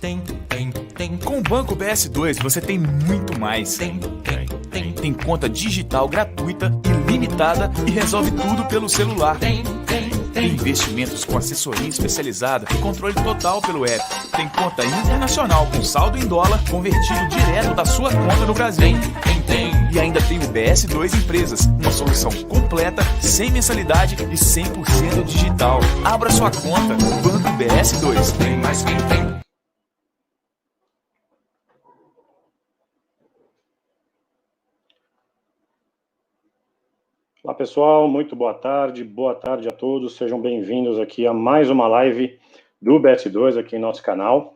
Com o Banco BS2 você tem muito mais. Tem conta digital gratuita, ilimitada e resolve tudo pelo celular. Tem investimentos com assessoria especializada e controle total pelo app. Tem conta internacional com saldo em dólar convertido direto da sua conta no Brasil. E ainda tem o BS2 Empresas, uma solução completa, sem mensalidade e 100% digital. Abra sua conta, Banco BS2. Tem mais quem tem. Olá pessoal, muito boa tarde a todos, sejam bem-vindos aqui a mais uma live do BS2 aqui em nosso canal.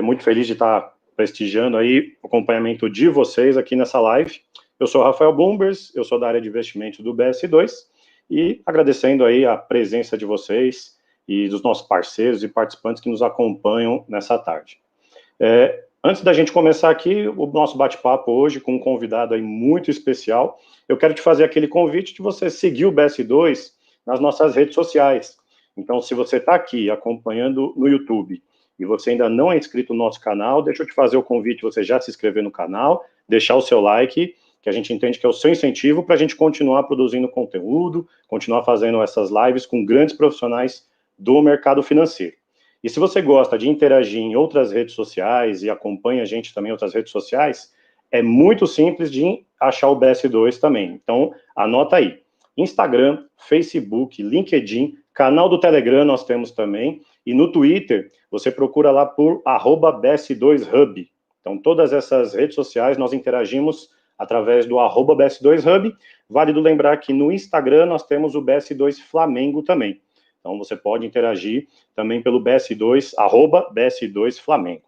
Muito feliz de estar prestigiando aí o acompanhamento de vocês aqui nessa live. Eu sou Rafael Bumbers, eu sou da área de investimento do BS2 e agradecendo aí a presença de vocês e dos nossos parceiros e participantes que nos acompanham nessa tarde. Antes da gente começar aqui o nosso bate-papo hoje com um convidado aí muito especial, eu quero te fazer aquele convite de você seguir o BS2 nas nossas redes sociais. Então, se você está aqui acompanhando no YouTube e você ainda não é inscrito no nosso canal, deixa eu te fazer o convite de você já se inscrever no canal, deixar o seu like, que a gente entende que é o seu incentivo para a gente continuar produzindo conteúdo, continuar fazendo essas lives com grandes profissionais do mercado financeiro. E se você gosta de interagir em outras redes sociais e acompanha a gente também em outras redes sociais, é muito simples de achar o BS2 também. Então, anota aí. Instagram, Facebook, LinkedIn, canal do Telegram nós temos também. E no Twitter, você procura lá por @BS2Hub. Então, todas essas redes sociais nós interagimos através do @BS2Hub. Válido lembrar que no Instagram nós temos o BS2 Flamengo também. Então, você pode interagir também pelo BS2, @BS2 Flamengo.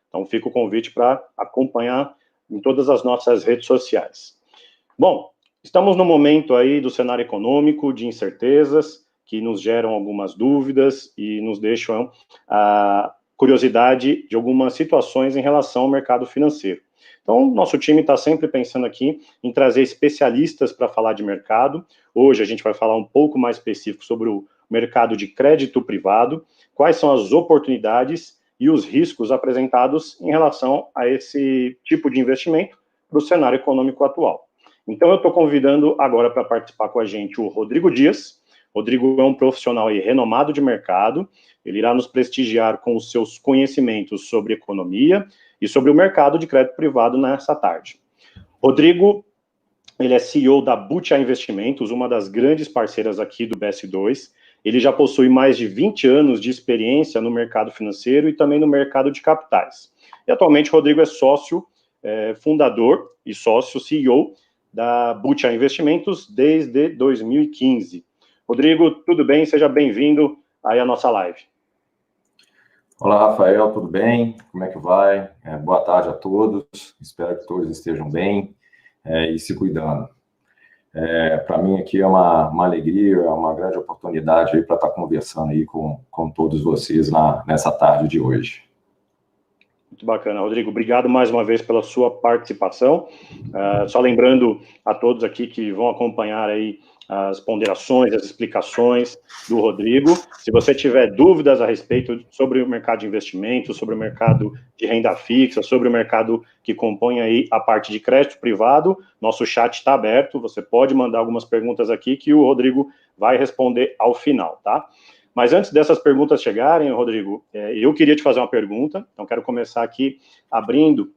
Então, fica o convite para acompanhar em todas as nossas redes sociais. Bom, estamos no momento aí do cenário econômico, de incertezas, que nos geram algumas dúvidas e nos deixam a curiosidade de algumas situações em relação ao mercado financeiro. Então, nosso time está sempre pensando aqui em trazer especialistas para falar de mercado. Hoje a gente vai falar um pouco mais específico sobre o mercado de crédito privado, quais são as oportunidades e os riscos apresentados em relação a esse tipo de investimento para o cenário econômico atual. Então, eu estou convidando agora para participar com a gente o Rodrigo Dias. Rodrigo é um profissional aí renomado de mercado, ele irá nos prestigiar com os seus conhecimentos sobre economia e sobre o mercado de crédito privado nessa tarde. Rodrigo, ele é CEO da Butia Investimentos, uma das grandes parceiras aqui do BS2. Ele já possui mais de 20 anos de experiência no mercado financeiro e também no mercado de capitais. E atualmente, Rodrigo é sócio, fundador e sócio CEO da Butia Investimentos desde 2015. Rodrigo, tudo bem? Seja bem-vindo aí à nossa live. Olá, Rafael, tudo bem? Como é que vai? Boa tarde a todos. Espero que todos estejam bem e se cuidando. Para mim aqui é uma alegria, é uma grande oportunidade para estar conversando aí com todos vocês nessa tarde de hoje. Muito bacana, Rodrigo. Obrigado mais uma vez pela sua participação. Só lembrando a todos aqui que vão acompanhar aí as ponderações, as explicações do Rodrigo. Se você tiver dúvidas a respeito sobre o mercado de investimento, sobre o mercado de renda fixa, sobre o mercado que compõe aí a parte de crédito privado, nosso chat está aberto, você pode mandar algumas perguntas aqui que o Rodrigo vai responder ao final, tá? Mas antes dessas perguntas chegarem, Rodrigo, eu queria te fazer uma pergunta, então quero começar aqui abrindo,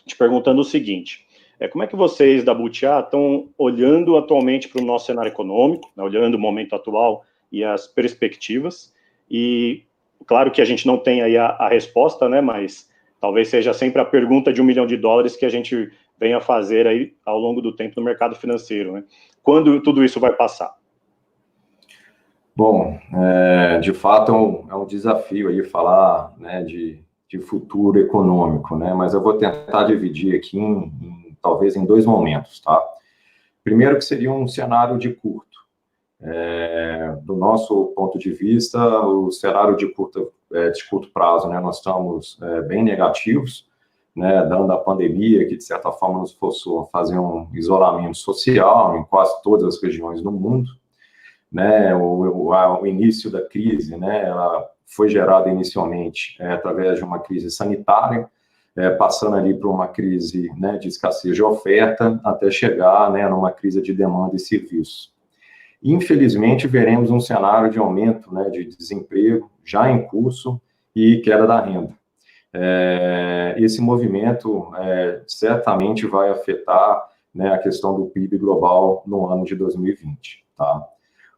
te perguntando o seguinte: como é que vocês da Butia estão olhando atualmente para o nosso cenário econômico, né, olhando o momento atual e as perspectivas? E claro que a gente não tem aí a resposta, né, mas talvez seja sempre a pergunta de $1 milhão que a gente venha fazer aí ao longo do tempo no mercado financeiro, né? Quando tudo isso vai passar? Bom, de fato é um desafio aí falar, né, de futuro econômico, né? Mas eu vou tentar dividir aqui talvez em dois momentos, tá? Primeiro que seria um cenário de curto. Do nosso ponto de vista, o cenário de curto prazo, né? Nós estamos bem negativos, né? Dando a pandemia que de certa forma nos forçou a fazer um isolamento social em quase todas as regiões do mundo. Né, o início da crise, né, ela foi gerada inicialmente através de uma crise sanitária, passando ali por uma crise, né, de escassez de oferta, até chegar, né, numa crise de demanda e serviço. Infelizmente, veremos um cenário de aumento, né, de desemprego já em curso e queda da renda. Esse movimento certamente vai afetar, né, a questão do PIB global no ano de 2020, tá?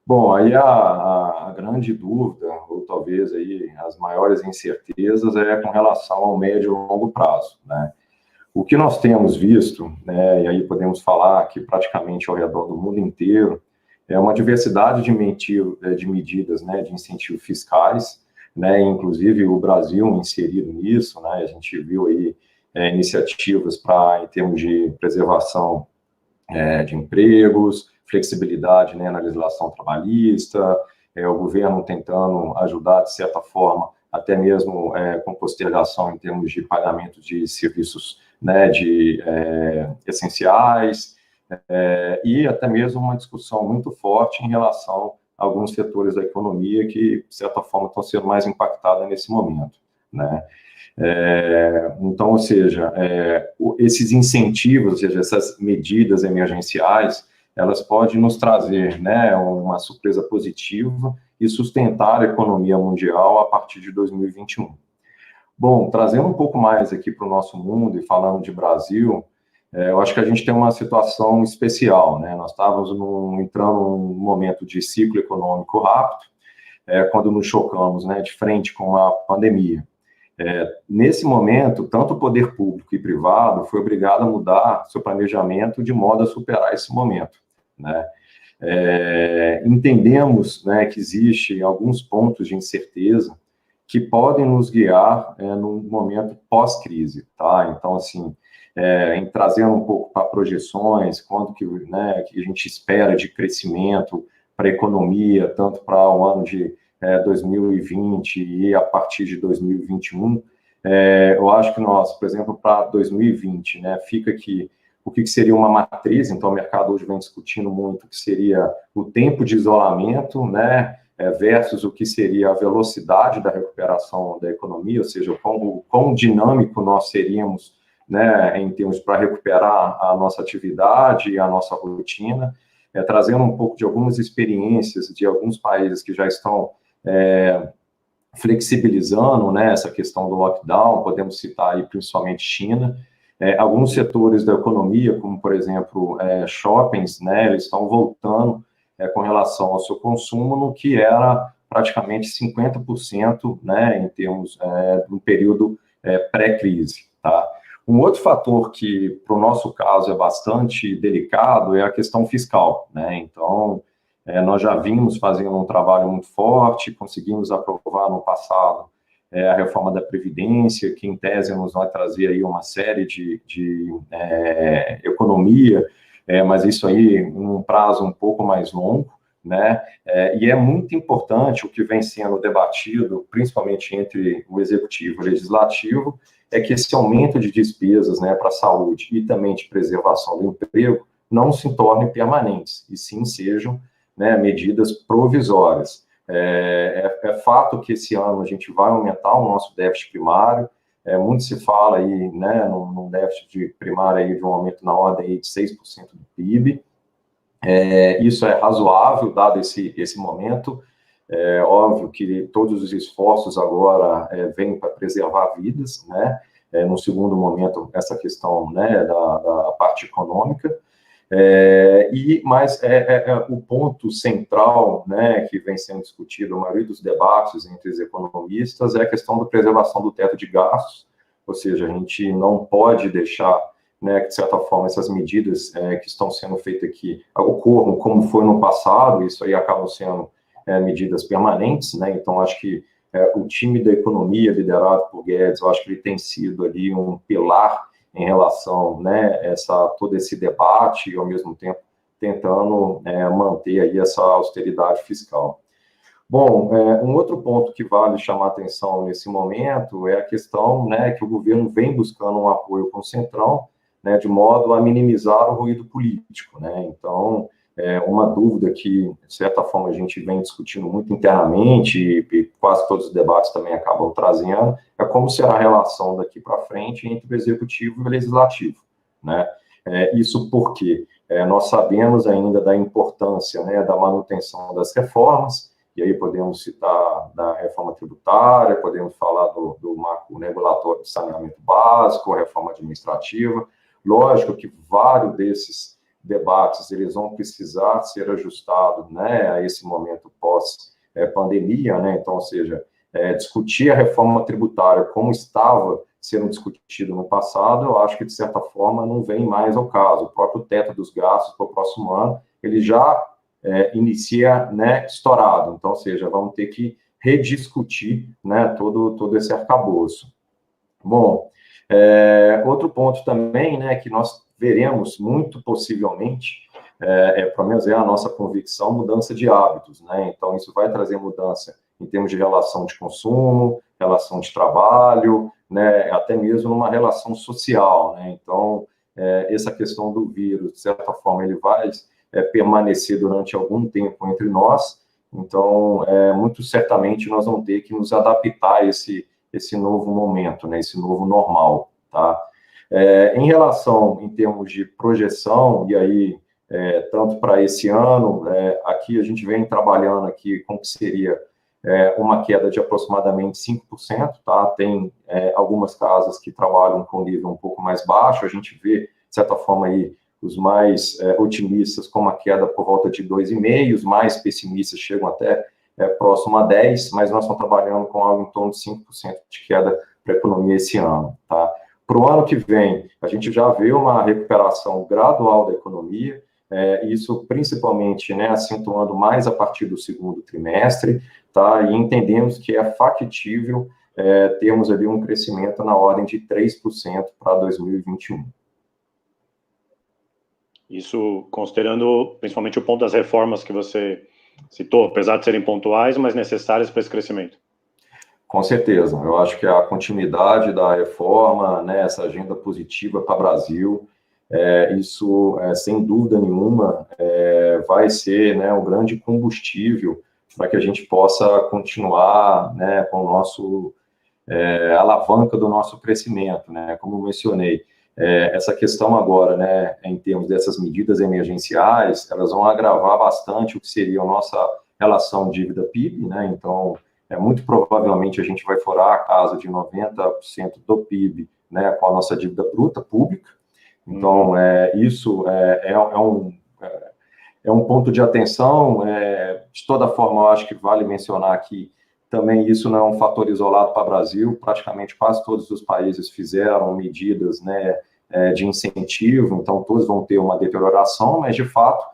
Bom, aí a grande dúvida, ou talvez aí as maiores incertezas, é com relação ao médio e longo prazo, né? O que nós temos visto, né, e aí podemos falar que praticamente ao redor do mundo inteiro, é uma diversidade de medidas, né, de incentivos fiscais, né, inclusive o Brasil inserido nisso, né, a gente viu aí iniciativas em termos de preservação de empregos, flexibilidade, né, na legislação trabalhista, o governo tentando ajudar, de certa forma, até mesmo com postergação em termos de pagamento de serviços, né, essenciais, e até mesmo uma discussão muito forte em relação a alguns setores da economia que, de certa forma, estão sendo mais impactados nesse momento, né? Então, ou seja, esses incentivos, ou seja, essas medidas emergenciais, elas podem nos trazer, né, uma surpresa positiva e sustentar a economia mundial a partir de 2021. Bom, trazendo um pouco mais aqui para o nosso mundo e falando de Brasil, eu acho que a gente tem uma situação especial, né? Nós estávamos entrando num momento de ciclo econômico rápido, quando nos chocamos, né, de frente com a pandemia. Nesse momento, tanto o poder público e privado foi obrigado a mudar seu planejamento de modo a superar esse momento, né? Entendemos, né, que existe alguns pontos de incerteza que podem nos guiar num momento pós-crise, tá? Então, assim, trazendo um pouco para projeções, quanto que, né, que a gente espera de crescimento para a economia, tanto para o ano de 2020 e a partir de 2021, eu acho que nós, por exemplo, para 2020, né, fica aqui o que seria uma matriz. Então o mercado hoje vem discutindo muito o que seria o tempo de isolamento, né, versus o que seria a velocidade da recuperação da economia, ou seja, o quão dinâmico nós seríamos, né, em termos para recuperar a nossa atividade e a nossa rotina, trazendo um pouco de algumas experiências de alguns países que já estão flexibilizando, né, essa questão do lockdown. Podemos citar aí principalmente China. Alguns setores da economia, como por exemplo shoppings, né, eles estão voltando com relação ao seu consumo no que era praticamente 50%, né, em termos do período pré-crise, tá? Um outro fator que, para o nosso caso, é bastante delicado é a questão fiscal, né? Então, nós já vimos fazendo um trabalho muito forte, conseguimos aprovar no passado a reforma da Previdência, que em tese nos vai trazer aí uma série de economia, mas isso aí em um prazo um pouco mais longo, né? E é muito importante o que vem sendo debatido, principalmente entre o Executivo e o Legislativo, é que esse aumento de despesas, né, para a saúde e também de preservação do emprego não se tornem permanentes, e sim sejam, né, medidas provisórias. É fato que esse ano a gente vai aumentar o nosso déficit primário. Muito se fala aí, né, num déficit primário aí de um aumento na ordem aí de 6% do PIB. Isso é razoável, dado esse momento. Óbvio que todos os esforços agora vêm para preservar vidas, né? No segundo momento, essa questão, né, da parte econômica. Mas o ponto central, né, que vem sendo discutido, a maioria dos debates entre os economistas, é a questão da preservação do teto de gastos. Ou seja, a gente não pode deixar, né, que de certa forma essas medidas que estão sendo feitas aqui ocorram como foi no passado. Isso aí acabam sendo medidas permanentes, né? Então acho que o time da economia liderado por Guedes, eu acho que ele tem sido ali um pilar em relação, né, todo esse debate, e ao mesmo tempo tentando manter aí essa austeridade fiscal. Bom, um outro ponto que vale chamar atenção nesse momento é a questão, né, que o governo vem buscando um apoio com o Centrão, né, de modo a minimizar o ruído político, né? Então, uma dúvida que, de certa forma, a gente vem discutindo muito internamente e quase todos os debates também acabam trazendo, é como será a relação daqui para frente entre o executivo e o legislativo, né? Isso porque nós sabemos ainda da importância, né, da manutenção das reformas, e aí podemos citar da reforma tributária, podemos falar do marco regulatório de saneamento básico, a reforma administrativa. Lógico que vários desses debates, eles vão precisar ser ajustados, né, a esse momento pós-pandemia, né, então, ou seja, discutir a reforma tributária como estava sendo discutido no passado, eu acho que, de certa forma, não vem mais ao caso. O próprio teto dos gastos para o próximo ano, ele já inicia, né, estourado, então, ou seja, vamos ter que rediscutir, né, todo esse arcabouço. Bom, outro ponto também, né, que nós veremos muito possivelmente, pelo menos é a nossa convicção, mudança de hábitos, né? Então, isso vai trazer mudança em termos de relação de consumo, relação de trabalho, né? Até mesmo numa relação social, né? Então, essa questão do vírus, de certa forma, ele vai permanecer durante algum tempo entre nós, então, muito certamente nós vamos ter que nos adaptar a esse novo momento, né? Esse novo normal, tá? Em relação, em termos de projeção, e aí, tanto para esse ano, aqui a gente vem trabalhando aqui com o que seria uma queda de aproximadamente 5%, tá? Tem algumas casas que trabalham com nível um pouco mais baixo, a gente vê, de certa forma, aí, os mais otimistas com uma queda por volta de 2,5%, os mais pessimistas chegam até próximo a 10%, mas nós estamos trabalhando com algo em torno de 5% de queda para a economia esse ano, tá? Para o ano que vem, a gente já vê uma recuperação gradual da economia, isso principalmente, né, acentuando mais a partir do segundo trimestre, tá? E entendemos que é factível termos ali um crescimento na ordem de 3% para 2021. Isso considerando principalmente o ponto das reformas que você citou, apesar de serem pontuais, mas necessárias para esse crescimento. Com certeza, eu acho que a continuidade da reforma, né, essa agenda positiva para o Brasil, isso, sem dúvida nenhuma, vai ser, né, um grande combustível para que a gente possa continuar, né, com o nosso alavanca do nosso crescimento, né, como eu mencionei. Essa questão agora, né, em termos dessas medidas emergenciais, elas vão agravar bastante o que seria a nossa relação dívida-PIB, né, então, muito provavelmente a gente vai furar a casa de 90% do PIB, né, com a nossa dívida bruta pública. Então, isso é um ponto de atenção. De toda forma, eu acho que vale mencionar que também isso não é um fator isolado para o Brasil. Praticamente quase todos os países fizeram medidas, né, de incentivo, então todos vão ter uma deterioração, mas, de fato,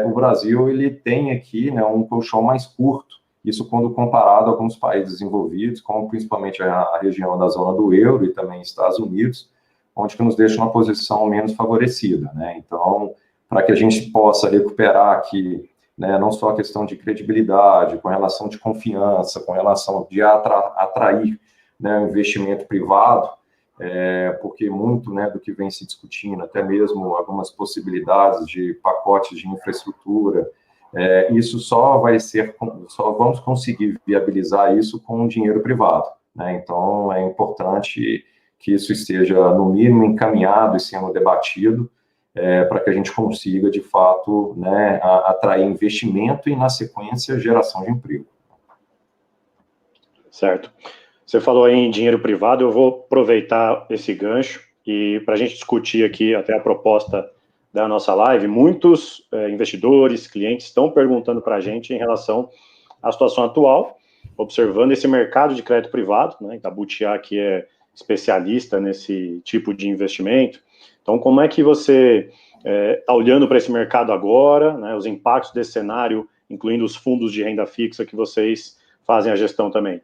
o Brasil ele tem aqui, né, um colchão mais curto. Isso quando comparado a alguns países desenvolvidos, como principalmente a região da zona do euro e também Estados Unidos, onde que nos deixa uma posição menos favorecida, né? Então, para que a gente possa recuperar aqui, né, não só a questão de credibilidade, com relação de confiança, com relação de atrair, né, o investimento privado, porque muito, né, do que vem se discutindo, até mesmo algumas possibilidades de pacotes de infraestrutura, isso só vamos conseguir viabilizar isso com dinheiro privado, né? Então, é importante que isso esteja, no mínimo, encaminhado e sendo debatido, para que a gente consiga, de fato, né, atrair investimento e, na sequência, geração de emprego. Certo. Você falou aí em dinheiro privado, eu vou aproveitar esse gancho e para a gente discutir aqui até a proposta da nossa live, muitos investidores, clientes estão perguntando para a gente em relação à situação atual, observando esse mercado de crédito privado, né? A Butiá, que é especialista nesse tipo de investimento. Então, como é que você está olhando para esse mercado agora, né? Os impactos desse cenário, incluindo os fundos de renda fixa que vocês fazem a gestão também?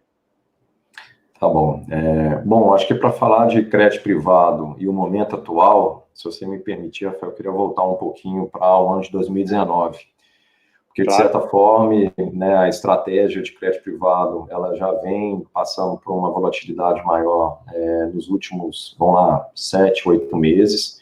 Tá bom. Bom, acho que para falar de crédito privado e o momento atual, se você me permitir, Rafael, eu queria voltar um pouquinho para o ano de 2019. Porque, de certa forma, né, a estratégia de crédito privado, ela já vem passando por uma volatilidade maior nos últimos, 7, 8 meses.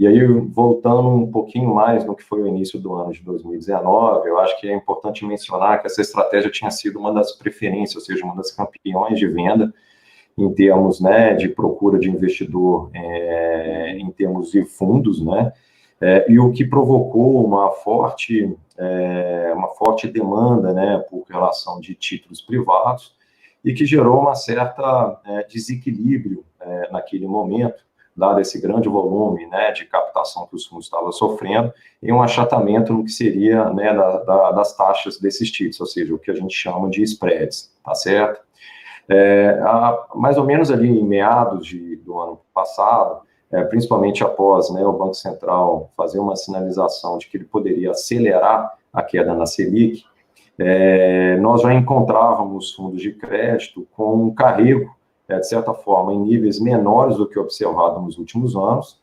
E aí, voltando um pouquinho mais no que foi o início do ano de 2019, eu acho que é importante mencionar que essa estratégia tinha sido uma das preferências, ou seja, uma das campeões de venda em termos, né, de procura de investidor, em termos de fundos, né, e o que provocou uma forte demanda, né, por relação de títulos privados, e que gerou uma certa desequilíbrio naquele momento, dado esse grande volume, né, de captação que os fundos estavam sofrendo, e um achatamento no que seria, né, das taxas desses títulos, ou seja, o que a gente chama de spreads, tá certo? Mais ou menos ali em meados do ano passado, principalmente após, né, o Banco Central fazer uma sinalização de que ele poderia acelerar a queda na Selic, nós já encontrávamos fundos de crédito com um carrego, de certa forma, em níveis menores do que observado nos últimos anos,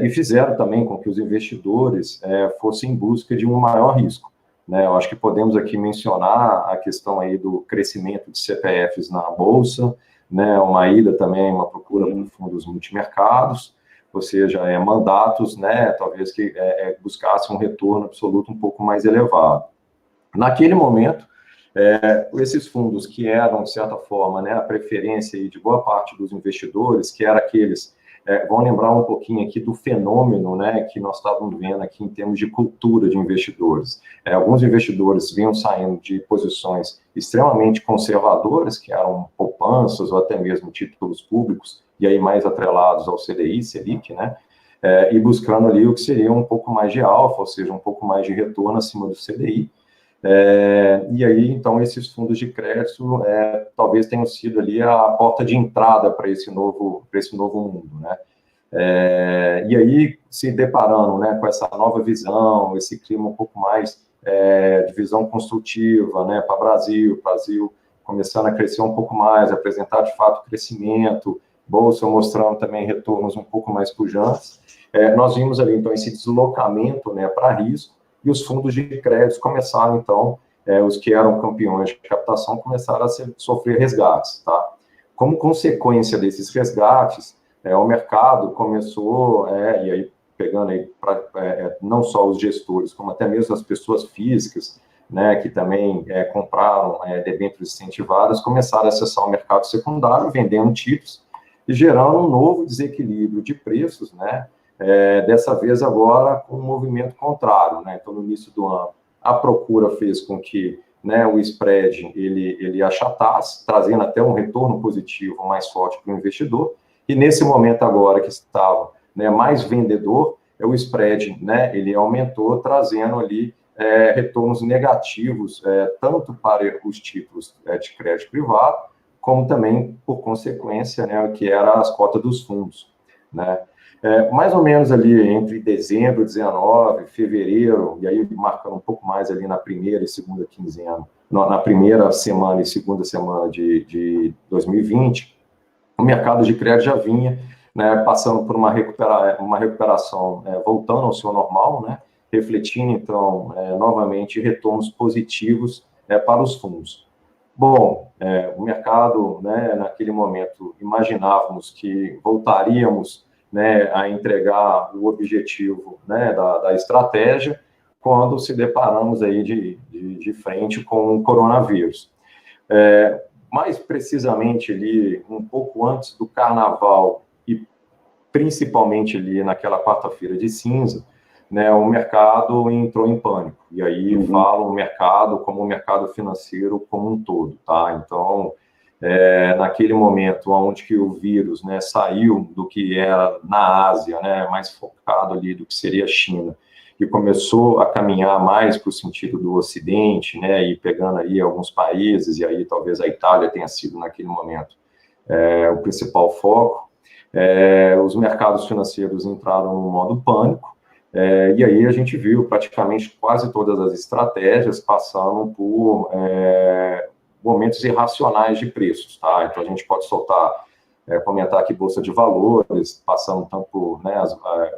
e fizeram também com que os investidores fossem em busca de um maior risco, né? Eu acho que podemos aqui mencionar a questão aí do crescimento de CPFs na Bolsa, né? Uma ida também, uma procura por fundos multimercados, ou seja, mandatos, né? Talvez que buscassem um retorno absoluto um pouco mais elevado. Naquele momento, esses fundos que eram, de certa forma, né, a preferência aí de boa parte dos investidores, que eram aqueles, vão lembrar um pouquinho aqui do fenômeno, né, que nós estávamos vendo aqui em termos de cultura de investidores. Alguns investidores vinham saindo de posições extremamente conservadoras, que eram poupanças ou até mesmo títulos públicos, e aí mais atrelados ao CDI, Selic, né, e buscando ali o que seria um pouco mais de alfa, ou seja, um pouco mais de retorno acima do CDI. E aí, então, esses fundos de crédito talvez tenham sido ali a porta de entrada para esse novo mundo, né? E aí, se deparando, né, com essa nova visão, esse clima um pouco mais de visão construtiva, né, para o Brasil começando a crescer um pouco mais, apresentar de fato crescimento, Bolsa mostrando também retornos um pouco mais pujantes, nós vimos ali, então, esse deslocamento, né, para risco, e os fundos de crédito começaram, então, os que eram campeões de captação começaram a sofrer resgates, tá? Como consequência desses resgates, o mercado começou, e aí pegando aí não só os gestores, como até mesmo as pessoas físicas, né, que também compraram debêntures incentivadas, começaram a acessar o mercado secundário, vendendo títulos, e gerando um novo desequilíbrio de preços, né, dessa vez agora com um movimento contrário, né? Então, no início do ano, a procura fez com que, né, o spread ele achatasse, trazendo até um retorno positivo mais forte para o investidor, e nesse momento agora que estava, né, mais vendedor, o spread, né, ele aumentou, trazendo ali retornos negativos, tanto para os títulos de crédito privado, como também, por consequência, né, o que era as cotas dos fundos, né? Mais ou menos ali entre dezembro, 19, fevereiro, e aí marcando um pouco mais ali na primeira e segunda quinzena, na primeira semana e segunda semana de 2020, o mercado de crédito já vinha, né, passando por uma recuperação, voltando ao seu normal, né, refletindo, então, novamente, retornos positivos para os fundos. Bom, o mercado, né, naquele momento, imaginávamos que voltaríamos, né, a entregar o objetivo, né, da estratégia, quando se deparamos aí de frente com o coronavírus. Mais precisamente ali, um pouco antes do Carnaval, e principalmente ali naquela quarta-feira de cinza, né, o mercado entrou em pânico. E aí falo o mercado como o mercado financeiro como um todo, tá? Então, naquele momento onde que o vírus, né, saiu do que era na Ásia, né, mais focado ali do que seria a China, e começou a caminhar mais para o sentido do Ocidente, né, e pegando aí alguns países, e aí talvez a Itália tenha sido naquele momento o principal foco, os mercados financeiros entraram no modo pânico, e aí a gente viu praticamente quase todas as estratégias passando por momentos irracionais de preços, tá? Então a gente pode comentar aqui Bolsa de Valores, passando tanto por, né,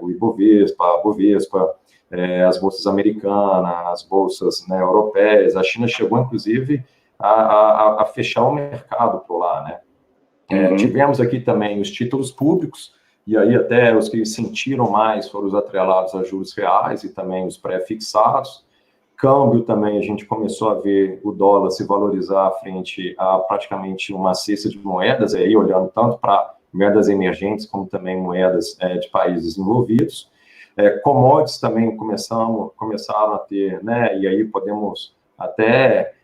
o Ibovespa, a Bovespa, as bolsas americanas, as bolsas, né, europeias. A China chegou, inclusive, a fechar o mercado por lá, né? Tivemos aqui também os títulos públicos, e aí até os que sentiram mais foram os atrelados a juros reais e também os pré-fixados. Câmbio também, a gente começou a ver o dólar se valorizar frente a praticamente uma cesta de moedas, aí olhando tanto para moedas emergentes como também moedas de países desenvolvidos. Commodities também começaram a ter, né, e aí podemos até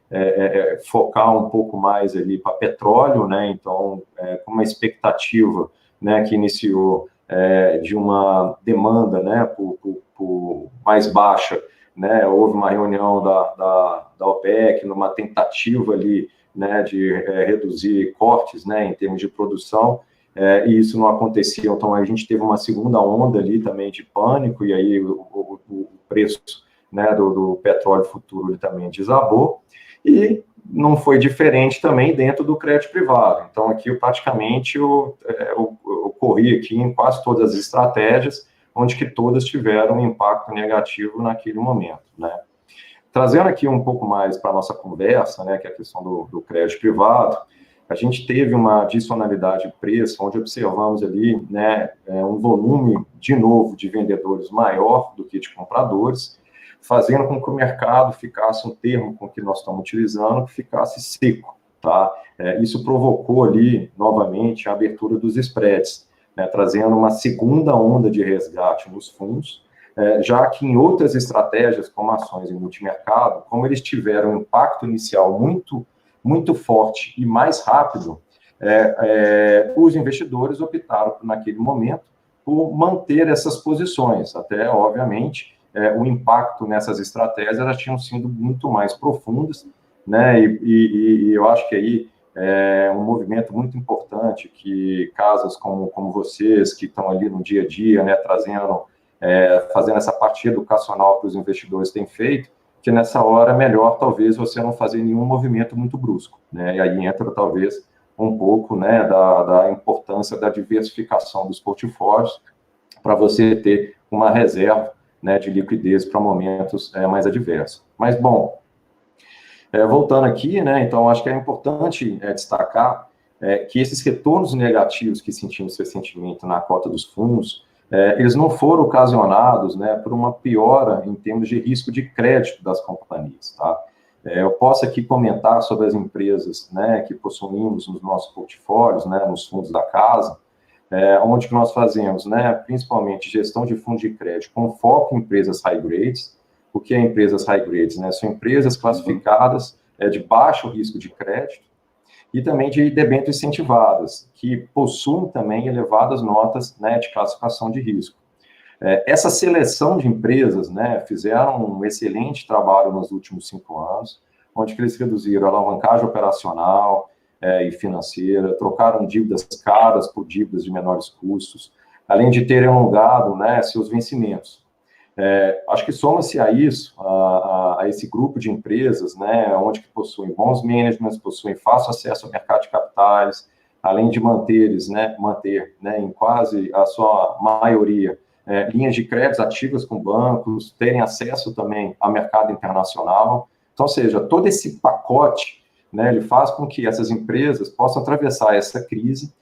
focar um pouco mais ali para petróleo, né, então, com uma expectativa, né, que iniciou de uma demanda, né, por mais baixa, né, houve uma reunião da OPEC, numa tentativa ali, né, de reduzir cortes, né, em termos de produção, e isso não acontecia, então a gente teve uma segunda onda ali também de pânico, e aí o preço, né, do petróleo futuro ele também desabou, e não foi diferente também dentro do crédito privado. Então aqui praticamente eu corri aqui em quase todas as estratégias, onde que todas tiveram um impacto negativo naquele momento, né? Trazendo aqui um pouco mais para a nossa conversa, né, que é a questão do crédito privado, a gente teve uma adicionalidade de preço, onde observamos ali, né, um volume, de novo, de vendedores maior do que de compradores, fazendo com que o mercado ficasse, um termo com que nós estamos utilizando, que ficasse seco, tá? Isso provocou ali, novamente, a abertura dos spreads, né, trazendo uma segunda onda de resgate nos fundos, já que em outras estratégias, como ações em multimercado, como eles tiveram um impacto inicial muito forte e mais rápido, os investidores optaram, naquele momento, por manter essas posições, até, obviamente, o impacto nessas estratégias já tinham sido muito mais profundas, né, e eu acho que aí é um movimento muito importante que casas como vocês, que estão ali no dia a dia, né, fazendo essa parte educacional para os investidores têm feito, que nessa hora é melhor, talvez, você não fazer nenhum movimento muito brusco, né, e aí entra, talvez, um pouco, né, da importância da diversificação dos portfólios para você ter uma reserva, né, de liquidez para momentos mais adversos. Mas, bom, voltando aqui, né, então acho que é importante destacar que esses retornos negativos que sentimos recentemente na cota dos fundos, eles não foram ocasionados, né, por uma piora em termos de risco de crédito das companhias, tá? Eu posso aqui comentar sobre as empresas, né, que possuímos nos nossos portfólios, né, nos fundos da casa, onde que nós fazemos, né, principalmente gestão de fundos de crédito com foco em empresas high grades. O que é empresas high grades, né? São empresas classificadas de baixo risco de crédito e também de debêntures incentivadas, que possuem também elevadas notas, né, de classificação de risco. Essa seleção de empresas, né, fizeram um excelente trabalho nos últimos 5 anos, onde que eles reduziram a alavancagem operacional e financeira, trocaram dívidas caras por dívidas de menores custos, além de terem alongado, né, seus vencimentos. Acho que soma-se a isso, a esse grupo de empresas, né, onde que possuem bons managements, possuem fácil acesso ao mercado de capitais, além de manter, né, em quase a sua maioria, linhas de créditos ativas com bancos, terem acesso também ao mercado internacional. Então, ou seja, todo esse pacote, né, ele faz com que essas empresas possam atravessar essa crise,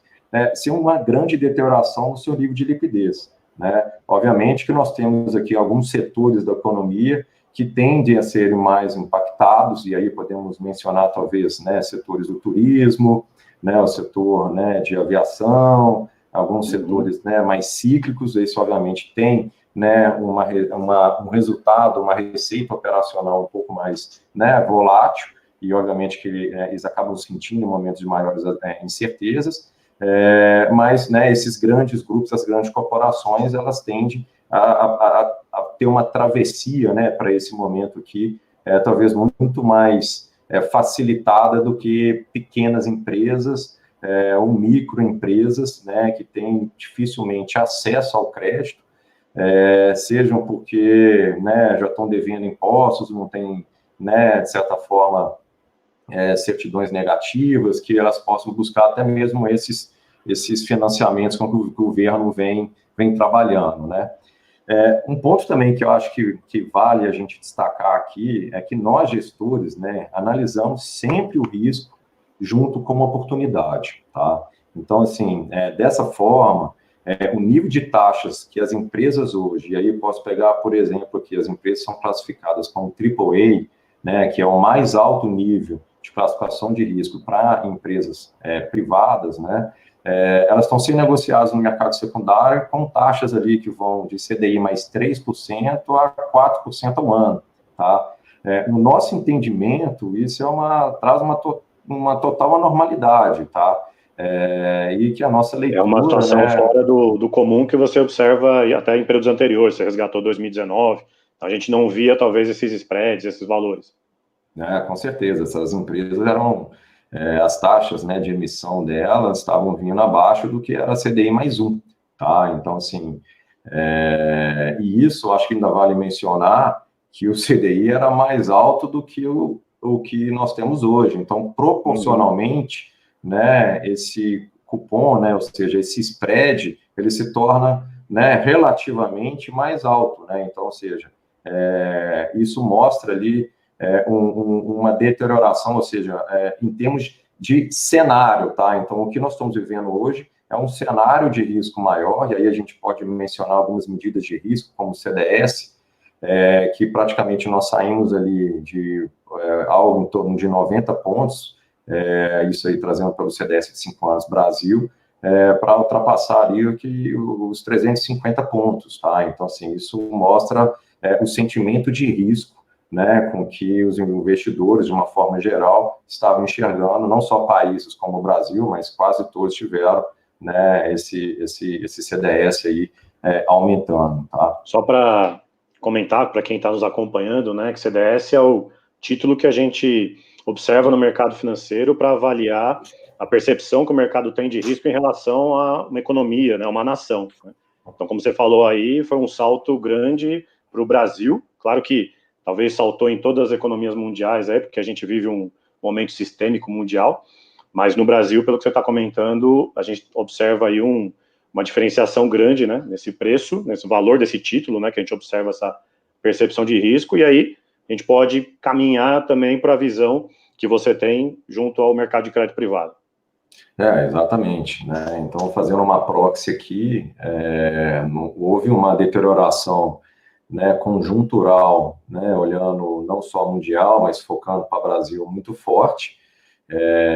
sem uma grande deterioração no seu nível de liquidez, né? Obviamente que nós temos aqui alguns setores da economia que tendem a serem mais impactados, e aí podemos mencionar, talvez, né, setores do turismo, né, o setor, né, de aviação, alguns setores, né, mais cíclicos. Isso, obviamente, tem, né, um resultado, uma receita operacional um pouco mais, né, volátil, e, obviamente, que eles acabam sentindo em momentos de maiores incertezas. Mas, né, esses grandes grupos, as grandes corporações, elas tendem a ter uma travessia, né, para esse momento aqui, talvez muito mais facilitada do que pequenas empresas ou microempresas, né, que têm dificilmente acesso ao crédito, sejam porque, né, já estão devendo impostos, não têm, né, de certa forma, certidões negativas, que elas possam buscar até mesmo esses financiamentos com que o governo vem trabalhando, né? Um ponto também que eu acho que vale a gente destacar aqui é que nós, gestores, né, analisamos sempre o risco junto com a oportunidade, tá? Então, assim, dessa forma, o nível de taxas que as empresas hoje, e aí eu posso pegar, por exemplo, aqui, as empresas são classificadas como AAA, né, que é o mais alto nível de classificação de risco para empresas privadas, né, elas estão sendo negociadas no mercado secundário com taxas ali que vão de CDI mais 3% a 4% ao ano, tá? No nosso entendimento, isso traz uma total anormalidade, tá? E que a nossa leitura... É uma situação, né, fora do comum que você observa até em períodos anteriores, você resgatou 2019, a gente não via talvez esses spreads, esses valores. Com certeza, essas empresas eram... as taxas, né, de emissão delas estavam vindo abaixo do que era a CDI mais 1, tá? Então, assim, e isso acho que ainda vale mencionar que o CDI era mais alto do que o que nós temos hoje. Então, proporcionalmente, né, esse cupom, né, ou seja, esse spread, ele se torna, né, relativamente mais alto, né? Então, ou seja, isso mostra ali uma deterioração, ou seja, em termos de cenário, tá? Então, o que nós estamos vivendo hoje é um cenário de risco maior, e aí a gente pode mencionar algumas medidas de risco, como o CDS, que praticamente nós saímos ali de algo em torno de 90 pontos, isso aí trazendo para o CDS de 5 anos Brasil, para ultrapassar ali os 350 pontos, tá? Então, assim, isso mostra o sentimento de risco, né, com que os investidores, de uma forma geral, estavam enxergando, não só países como o Brasil, mas quase todos tiveram, né, esse CDS aí aumentando, tá? Só para comentar, para quem está nos acompanhando, né, que CDS é o título que a gente observa no mercado financeiro para avaliar a percepção que o mercado tem de risco em relação a uma economia, né, uma nação, né? Então, como você falou aí, foi um salto grande para o Brasil, claro que talvez saltou em todas as economias mundiais, porque a gente vive um momento sistêmico mundial, mas no Brasil, pelo que você está comentando, a gente observa aí uma diferenciação grande, né, nesse preço, nesse valor desse título, né, que a gente observa essa percepção de risco, e aí a gente pode caminhar também para a visão que você tem junto ao mercado de crédito privado. Exatamente, né? Então, fazendo uma proxy aqui, houve uma deterioração, né, conjuntural, né, olhando não só mundial, mas focando para o Brasil muito forte.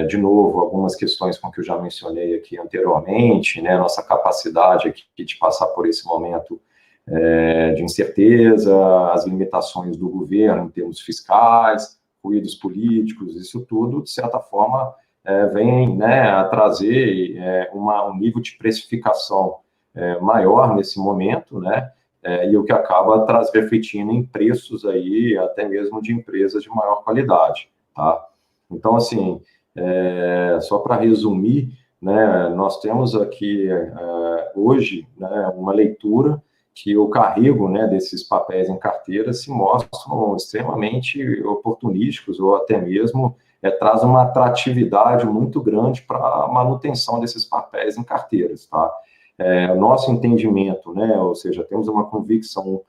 De novo, algumas questões com que eu já mencionei aqui anteriormente, né, nossa capacidade aqui de passar por esse momento de incerteza, as limitações do governo em termos fiscais, ruídos políticos, isso tudo, de certa forma, vem, né, a trazer um nível de precificação maior nesse momento, né, e o que acaba refletindo em preços aí, até mesmo de empresas de maior qualidade, tá? Então, assim, só para resumir, né, nós temos aqui hoje, né, uma leitura que o carrego, né, desses papéis em carteira se mostram extremamente oportunísticos ou até mesmo traz uma atratividade muito grande para a manutenção desses papéis em carteiras, tá? O nosso entendimento, né, ou seja, temos uma convicção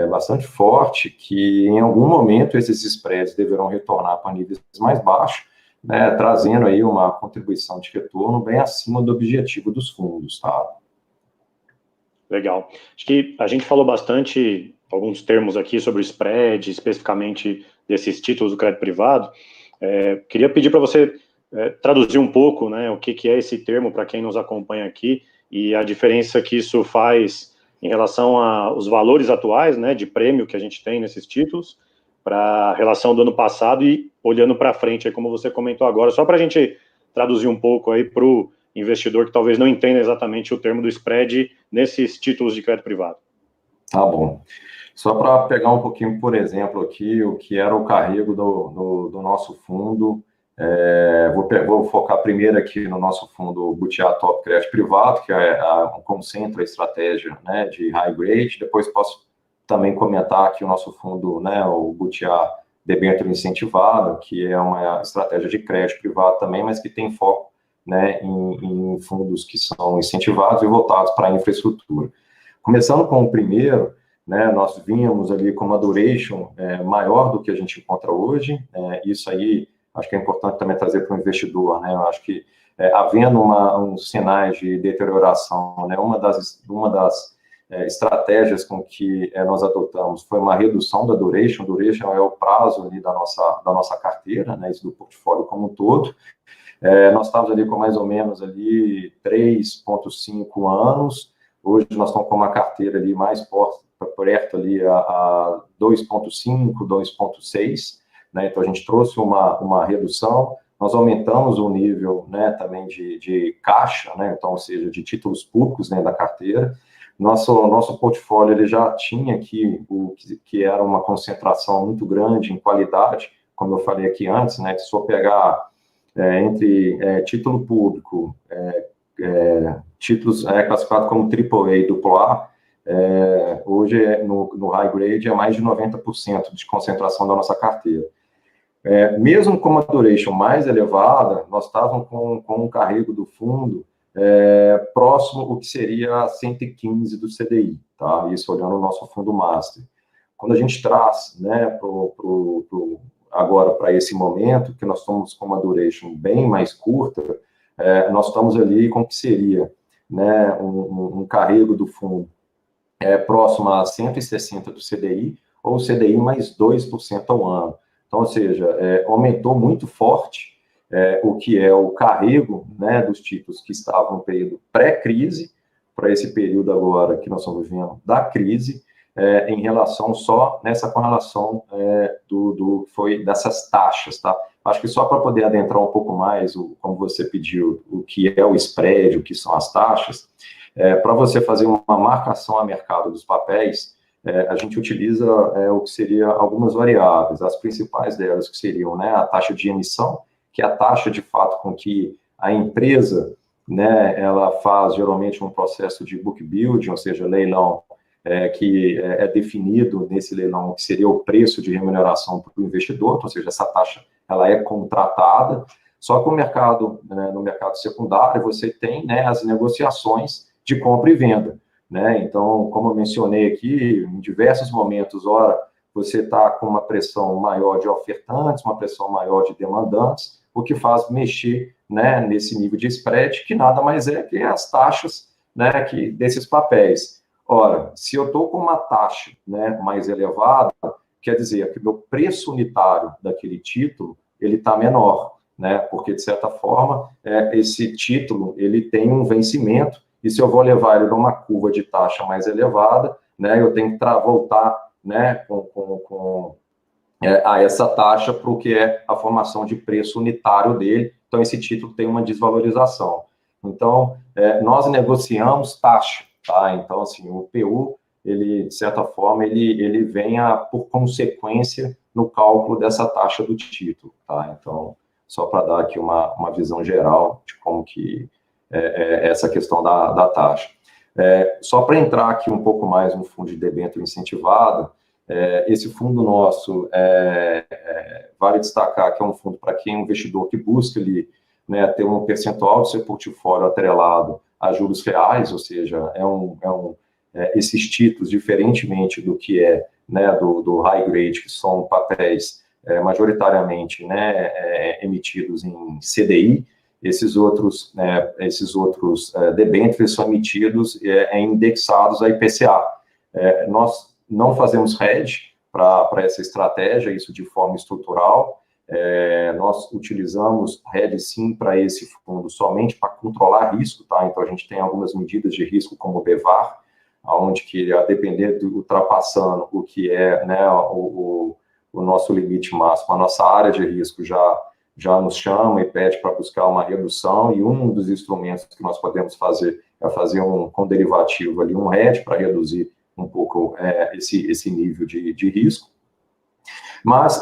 bastante forte que em algum momento esses spreads deverão retornar para níveis mais baixos, né, trazendo aí uma contribuição de retorno bem acima do objetivo dos fundos, tá? Legal. Acho que a gente falou bastante, alguns termos aqui sobre o spread, especificamente desses títulos do crédito privado. Queria pedir para você traduzir um pouco, né, o que é esse termo para quem nos acompanha aqui e a diferença que isso faz em relação aos valores atuais, né, de prêmio que a gente tem nesses títulos, para a relação do ano passado e olhando para frente, aí, como você comentou agora, só para a gente traduzir um pouco aí para o investidor que talvez não entenda exatamente o termo do spread nesses títulos de crédito privado. Tá bom. Só para pegar um pouquinho, por exemplo, aqui, o que era o carrego do nosso fundo, vou focar primeiro aqui no nosso fundo Butiá Top Crédito Privado, que concentra a estratégia, né, de high grade. Depois posso também comentar aqui o nosso fundo, né, o Butiá Debênture Incentivado, que é uma estratégia de crédito privado também, mas que tem foco, né, em fundos que são incentivados e voltados para a infraestrutura. Começando com o primeiro, né, nós vínhamos ali com uma duration maior do que a gente encontra hoje. Isso aí, acho que é importante também trazer para o investidor, né? Eu acho que havendo uns sinais de deterioração, né, uma das estratégias com que nós adotamos foi uma redução da duration. Duration é o prazo ali da nossa carteira, né, isso do portfólio como um todo. Nós estávamos ali com mais ou menos ali 3,5 anos. Hoje nós estamos com uma carteira ali mais perto ali a 2,5, 2,6, né? Então a gente trouxe uma redução. Nós aumentamos o nível, né, também de caixa, né? Então, ou seja, de títulos públicos dentro da carteira. Nosso portfólio ele já tinha aqui o que era uma concentração muito grande em qualidade, como eu falei aqui antes, né? Se for pegar entre título público, títulos classificados como AAA e AA, hoje no high grade é mais de 90% de concentração da nossa carteira. Mesmo com uma duration mais elevada, nós estávamos com um carrego do fundo próximo ao que seria 115 do CDI, tá? Isso olhando o nosso fundo master. Quando a gente traz, né, agora para esse momento, que nós estamos com uma duration bem mais curta, nós estamos ali com o que seria, né, um carrego do fundo próximo a 160 do CDI, ou CDI mais 2% ao ano. Então, ou seja, aumentou muito forte o que é o carrego, né, dos títulos que estavam no período pré-crise, para esse período agora que nós estamos vivendo da crise, em relação só nessa correlação foi dessas taxas, tá? Acho que só para poder adentrar um pouco mais, como você pediu, o que é o spread, o que são as taxas, para você fazer uma marcação a mercado dos papéis, a gente utiliza o que seria algumas variáveis, as principais delas que seriam, né, a taxa de emissão, que é a taxa de fato com que a empresa, né, ela faz geralmente um processo de book building, ou seja, leilão, que é definido nesse leilão, que seria o preço de remuneração para o investidor, ou seja, essa taxa ela é contratada, só que o mercado, né, no mercado secundário, você tem, né, as negociações de compra e venda, né? Então, como eu mencionei aqui, em diversos momentos, ora, você está com uma pressão maior de ofertantes, uma pressão maior de demandantes, o que faz mexer, né, nesse nível de spread, que nada mais é que as taxas, né, desses papéis. Ora, se eu estou com uma taxa, né, mais elevada, quer dizer que o meu preço unitário daquele título ele está menor, né, porque, de certa forma, esse título ele tem um vencimento, e se eu vou levar ele numa curva de taxa mais elevada, né, eu tenho que voltar, né, a essa taxa para o que é a formação de preço unitário dele, então esse título tem uma desvalorização. Então, nós negociamos taxa, tá? Então, assim, o PU, ele, de certa forma, ele vem por consequência no cálculo dessa taxa do título, tá? Então, só para dar aqui uma visão geral de como que essa questão da taxa. Só para entrar aqui um pouco mais no fundo de debênture incentivado, esse fundo nosso, vale destacar que é um fundo para quem é um investidor que busca ali, né, ter um percentual do seu portfólio atrelado a juros reais, ou seja, esses títulos, diferentemente do que né, do high grade, que são papéis majoritariamente, né, emitidos em CDI, esses outros debêntures são emitidos indexados a IPCA. Nós não fazemos hedge para essa estratégia, isso de forma estrutural. Nós utilizamos hedge sim para esse fundo somente para controlar risco, tá? Então a gente tem algumas medidas de risco como o BEVAR, onde que a depender ultrapassando o que né, o nosso limite máximo, a nossa área de risco já nos chama e pede para buscar uma redução, e um dos instrumentos que nós podemos fazer é fazer com derivativo ali um hedge para reduzir um pouco esse nível de risco. Mas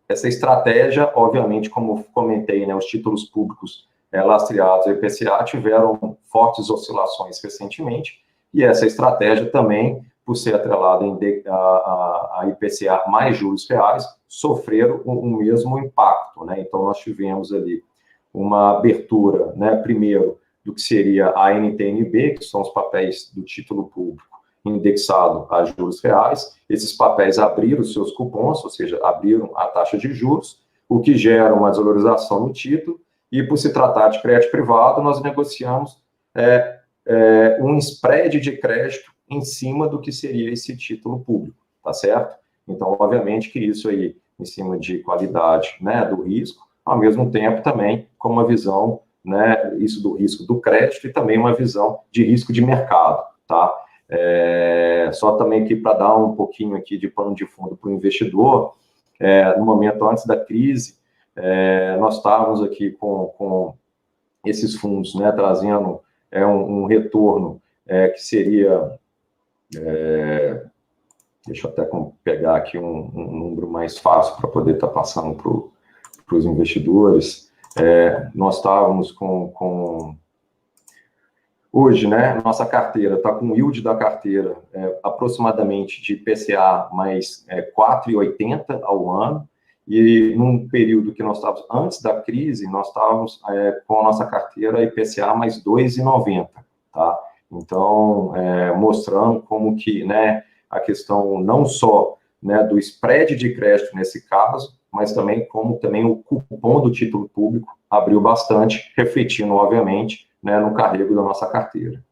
essa estratégia, obviamente, como comentei, né, os títulos públicos lastreados ao IPCA tiveram fortes oscilações recentemente, e essa estratégia também, por ser atrelada a IPCA mais juros reais, sofreram o mesmo impacto, né? Então, nós tivemos ali uma abertura, né, primeiro, do que seria a NTNB, que são os papéis do título público indexado a juros reais. Esses papéis abriram os seus cupons, ou seja, abriram a taxa de juros, o que gera uma desvalorização no título, e por se tratar de crédito privado, nós negociamos um spread de crédito em cima do que seria esse título público, tá certo? Então, obviamente que isso aí, em cima de qualidade, né, do risco, ao mesmo tempo também com uma visão, né, isso do risco do crédito e também uma visão de risco de mercado, tá? Só também aqui para dar um pouquinho aqui de pano de fundo para o investidor, no momento antes da crise, nós estávamos aqui com esses fundos, né, trazendo um retorno que seria, deixa eu até pegar aqui um número mais fácil para poder estar passando para os investidores. Nós estávamos hoje, né, nossa carteira está com o yield da carteira aproximadamente de IPCA mais 4,80 ao ano, e num período que nós estávamos antes da crise, nós estávamos com a nossa carteira IPCA mais 2,90, tá? Então, mostrando como que, né, a questão não só, né, do spread de crédito nesse caso, mas também como também o cupom do título público abriu bastante, refletindo, obviamente, né, no carrego da nossa carteira.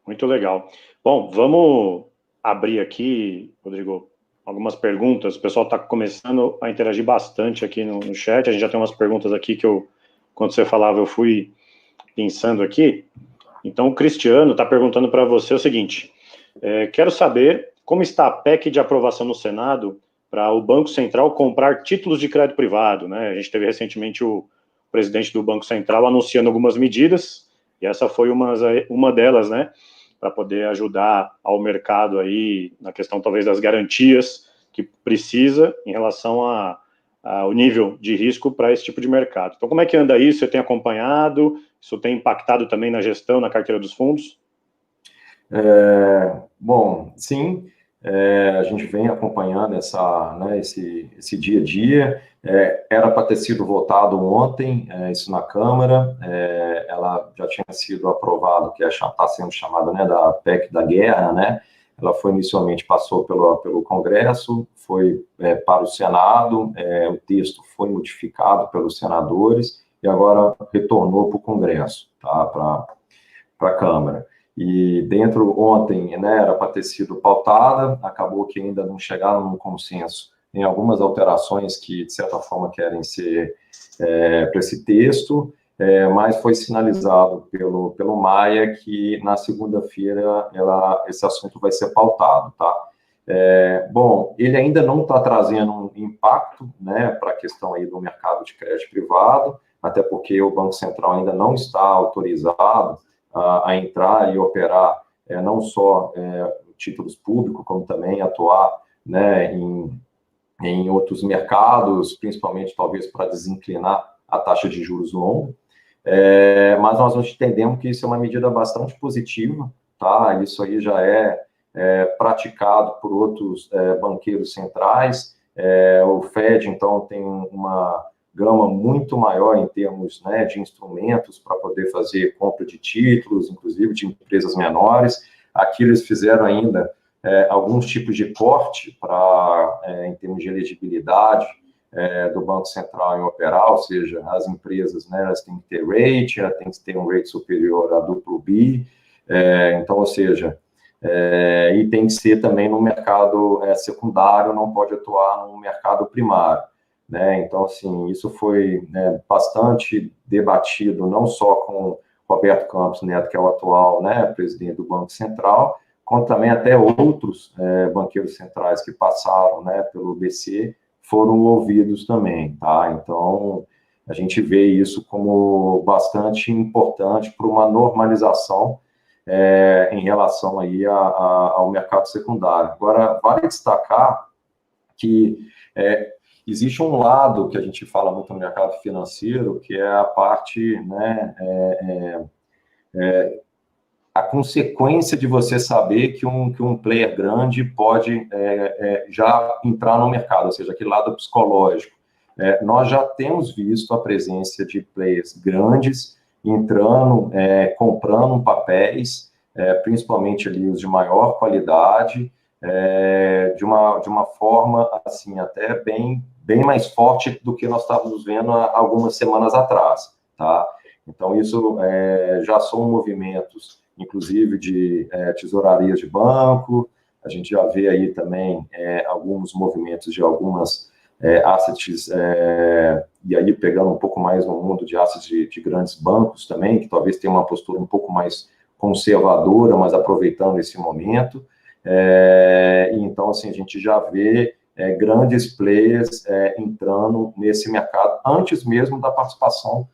Muito legal. Bom, vamos abrir aqui, Rodrigo, algumas perguntas. O pessoal está começando a interagir bastante aqui no chat. A gente já tem umas perguntas aqui que quando você falava, eu fui pensando aqui. Então, o Cristiano está perguntando para você o seguinte: quero saber como está a PEC de aprovação no Senado para o Banco Central comprar títulos de crédito privado, né? A gente teve recentemente o presidente do Banco Central anunciando algumas medidas, e essa foi uma delas, né, para poder ajudar ao mercado aí na questão talvez das garantias que precisa em relação ao nível de risco para esse tipo de mercado. Então, como é que anda isso? Você tem acompanhado? Isso tem impactado também na gestão, na carteira dos fundos? Bom, sim, a gente vem acompanhando esse dia a dia. Era para ter sido votado ontem, isso na Câmara, ela já tinha sido aprovado, que está sendo chamada, né, da PEC da guerra, né? Ela inicialmente passou pelo Congresso, foi para o Senado, o texto foi modificado pelos senadores e agora retornou para o Congresso, tá? Para a Câmara. E ontem, né, era para ter sido pautada, acabou que ainda não chegaram num consenso em algumas alterações que, de certa forma, querem ser para esse texto, mas foi sinalizado pelo Maia que na segunda-feira esse assunto vai ser pautado, tá? Bom, ele ainda não está trazendo um impacto, né, para a questão aí do mercado de crédito privado, até porque o Banco Central ainda não está autorizado a entrar e operar não só títulos públicos, como também atuar, né, em outros mercados, principalmente talvez para desinclinar a taxa de juros longa. Mas nós entendemos que isso é uma medida bastante positiva, tá? Isso aí já é praticado por outros banqueiros centrais. O Fed, então, tem uma gama muito maior em termos, né, de instrumentos para poder fazer compra de títulos, inclusive de empresas menores. Aqui eles fizeram ainda alguns tipos de corte em termos de elegibilidade do Banco Central em operar, ou seja, as empresas, né, elas têm que ter rate, elas têm que ter um rate superior a duplo B, então, ou seja, e tem que ser também no mercado secundário, não pode atuar no mercado primário. Né? Então, assim, isso foi, né, bastante debatido, não só com Roberto Campos Neto, que é o atual, né, presidente do Banco Central, como também até outros banqueiros centrais que passaram, né, pelo BC, foram ouvidos também, tá? Então, a gente vê isso como bastante importante para uma normalização em relação aí ao mercado secundário. Agora, vale destacar que existe um lado que a gente fala muito no mercado financeiro, que é a parte, né, a consequência de você saber que um player grande pode já entrar no mercado, ou seja, aquele lado psicológico. Nós já temos visto a presença de players grandes entrando, comprando papéis, principalmente ali os de maior qualidade, de uma forma, assim, até bem mais forte do que nós estávamos vendo há algumas semanas atrás, tá? Então, isso já são movimentos, inclusive, de tesourarias de banco. A gente já vê aí também alguns movimentos de algumas assets, e aí pegando um pouco mais no mundo de assets de grandes bancos também, que talvez tenham uma postura um pouco mais conservadora, mas aproveitando esse momento. Então, assim, a gente já vê grandes players entrando nesse mercado antes mesmo da participação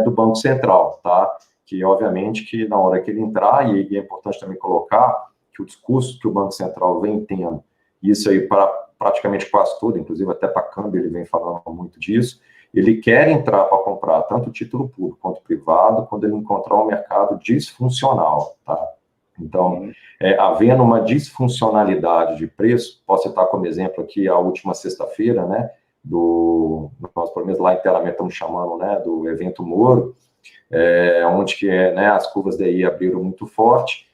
do Banco Central, tá? Que, obviamente, que na hora que ele entrar, e é importante também colocar que o discurso que o Banco Central vem tendo, isso aí para praticamente quase tudo, inclusive até para câmbio ele vem falando muito disso, ele quer entrar para comprar tanto título público quanto privado quando ele encontrar um mercado disfuncional, tá? Então, havendo uma disfuncionalidade de preço, posso citar como exemplo aqui a última sexta-feira, né, nós, pelo menos lá internamente estamos chamando, né, do evento Moro, onde que as curvas DI abriram muito forte,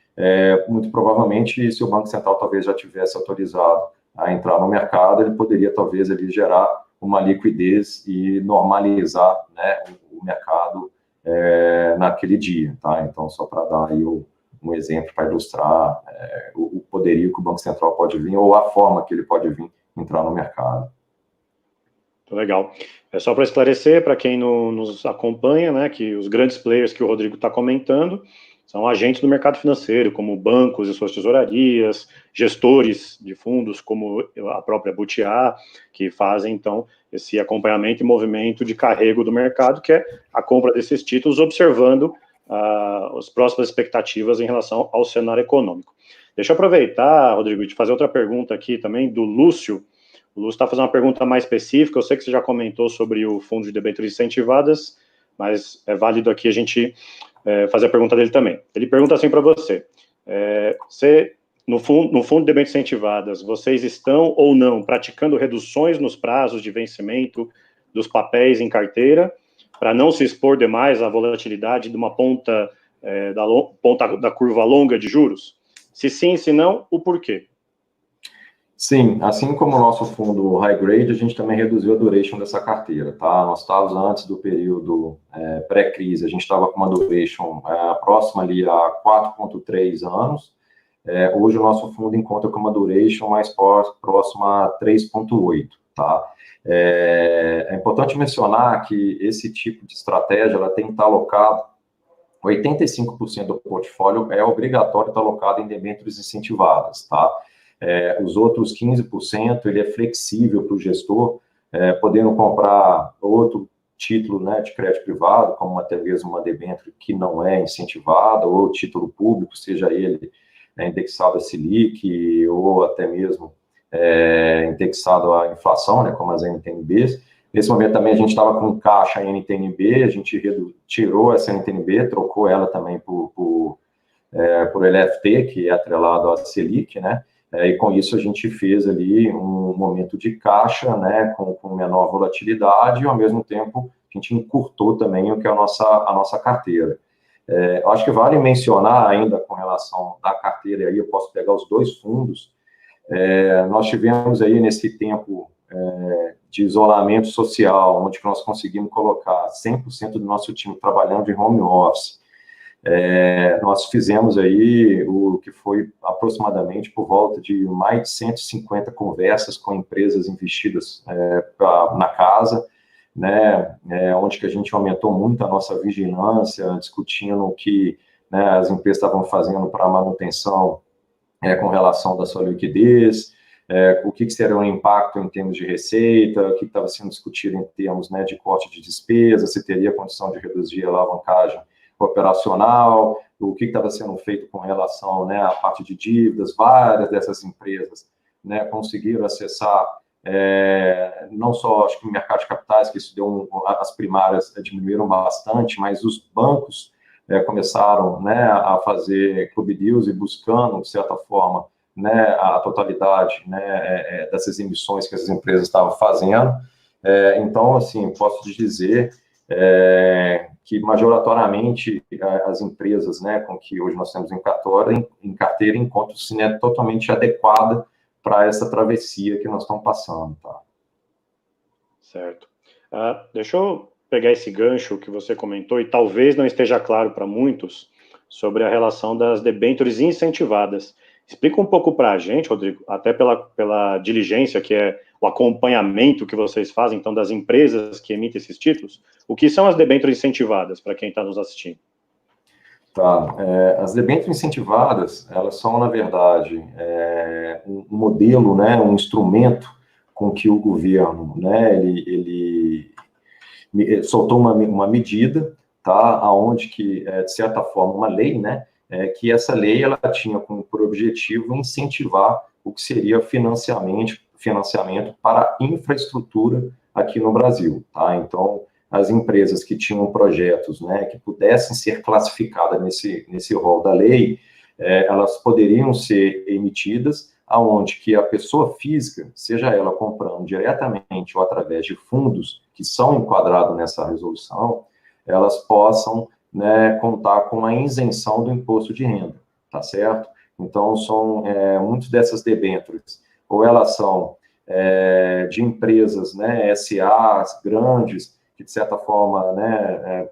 muito provavelmente, se o Banco Central talvez já tivesse autorizado a entrar no mercado, ele poderia talvez ali gerar uma liquidez e normalizar, né, o mercado naquele dia, tá? Então, só para dar aí um exemplo para ilustrar o poderio que o Banco Central pode vir, ou a forma que ele pode vir entrar no mercado. Legal. Só para esclarecer, para quem nos acompanha, né, que os grandes players que o Rodrigo está comentando são agentes do mercado financeiro, como bancos e suas tesourarias, gestores de fundos, como a própria Butiá, que fazem, então, esse acompanhamento e movimento de carrego do mercado, que é a compra desses títulos, observando as próximas expectativas em relação ao cenário econômico. Deixa eu aproveitar, Rodrigo, e te fazer outra pergunta aqui também, do Lúcio. O Lúcio está fazendo uma pergunta mais específica. Eu sei que você já comentou sobre o fundo de debêntures incentivadas, mas é válido aqui a gente fazer a pergunta dele também. Ele pergunta assim para você, no fundo de debêntures incentivadas, vocês estão ou não praticando reduções nos prazos de vencimento dos papéis em carteira, para não se expor demais à volatilidade de uma ponta da curva longa de juros? Se sim, se não, o porquê? Sim, assim como o nosso fundo high grade, a gente também reduziu a duration dessa carteira, tá? Nós estávamos antes do período pré-crise, a gente estava com uma duration próxima ali a 4,3 anos. Hoje o nosso fundo encontra com uma duration mais próxima a 3,8, tá? É importante mencionar que esse tipo de estratégia ela tem que estar alocado, 85% do portfólio é obrigatório estar alocado em debêntures incentivadas, tá? Os outros 15%, ele é flexível para o gestor, podendo comprar outro título, né, de crédito privado, como até mesmo uma debênture que não é incentivada, ou título público, seja ele indexado a Selic, ou até mesmo indexado à inflação, né, como as NTNBs. Nesse momento também a gente estava com caixa em NTNB, a gente tirou essa NTNB, trocou ela também por LFT, que é atrelado à Selic, né? E com isso a gente fez ali um momento de caixa, né, com menor volatilidade, e ao mesmo tempo a gente encurtou também o que é a nossa carteira. Eu acho que vale mencionar ainda com relação à carteira, e aí eu posso pegar os dois fundos, nós tivemos aí nesse tempo de isolamento social, onde nós conseguimos colocar 100% do nosso time trabalhando de home office. Nós fizemos aí o que foi aproximadamente por volta de mais de 150 conversas com empresas investidas na casa, né, onde que a gente aumentou muito a nossa vigilância, discutindo o que, né, as empresas estavam fazendo para a manutenção com relação da sua liquidez, o que seria o impacto em termos de receita, o que estava sendo discutido em termos, né, de corte de despesa, se teria condição de reduzir a alavancagem operacional, o que estava sendo feito com relação, né, à parte de dívidas. Várias dessas empresas, né, conseguiram acessar, não só, acho que o mercado de capitais, que isso deu as primárias diminuíram bastante, mas os bancos começaram, né, a fazer club deals e buscando, de certa forma, né, a totalidade, né, dessas emissões que essas empresas estavam fazendo. Então, assim, posso te dizer que majoratoriamente as empresas, né, com que hoje nós temos em carteira encontram-se, né, totalmente adequada para essa travessia que nós estamos passando, tá? Certo. Deixa eu pegar esse gancho que você comentou, e talvez não esteja claro para muitos, sobre a relação das debêntures incentivadas. Explica um pouco para a gente, Rodrigo, até pela diligência, que é o acompanhamento que vocês fazem, então, das empresas que emitem esses títulos, o que são as debêntures incentivadas, para quem está nos assistindo? Tá, as debêntures incentivadas, elas são, na verdade, um modelo, né, um instrumento com que o governo, né, ele soltou uma medida, tá, aonde que, de certa forma, uma lei, né, que essa lei, ela tinha por objetivo incentivar o que seria financiamento para infraestrutura aqui no Brasil, tá? Então, as empresas que tinham projetos, né, que pudessem ser classificadas nesse rol da lei, elas poderiam ser emitidas aonde que a pessoa física, seja ela comprando diretamente ou através de fundos que são enquadrados nessa resolução, elas possam, né, contar com a isenção do imposto de renda, tá certo? Então, são muitas dessas debêntures, ou elas são de empresas, né, SAs grandes, que de certa forma, né,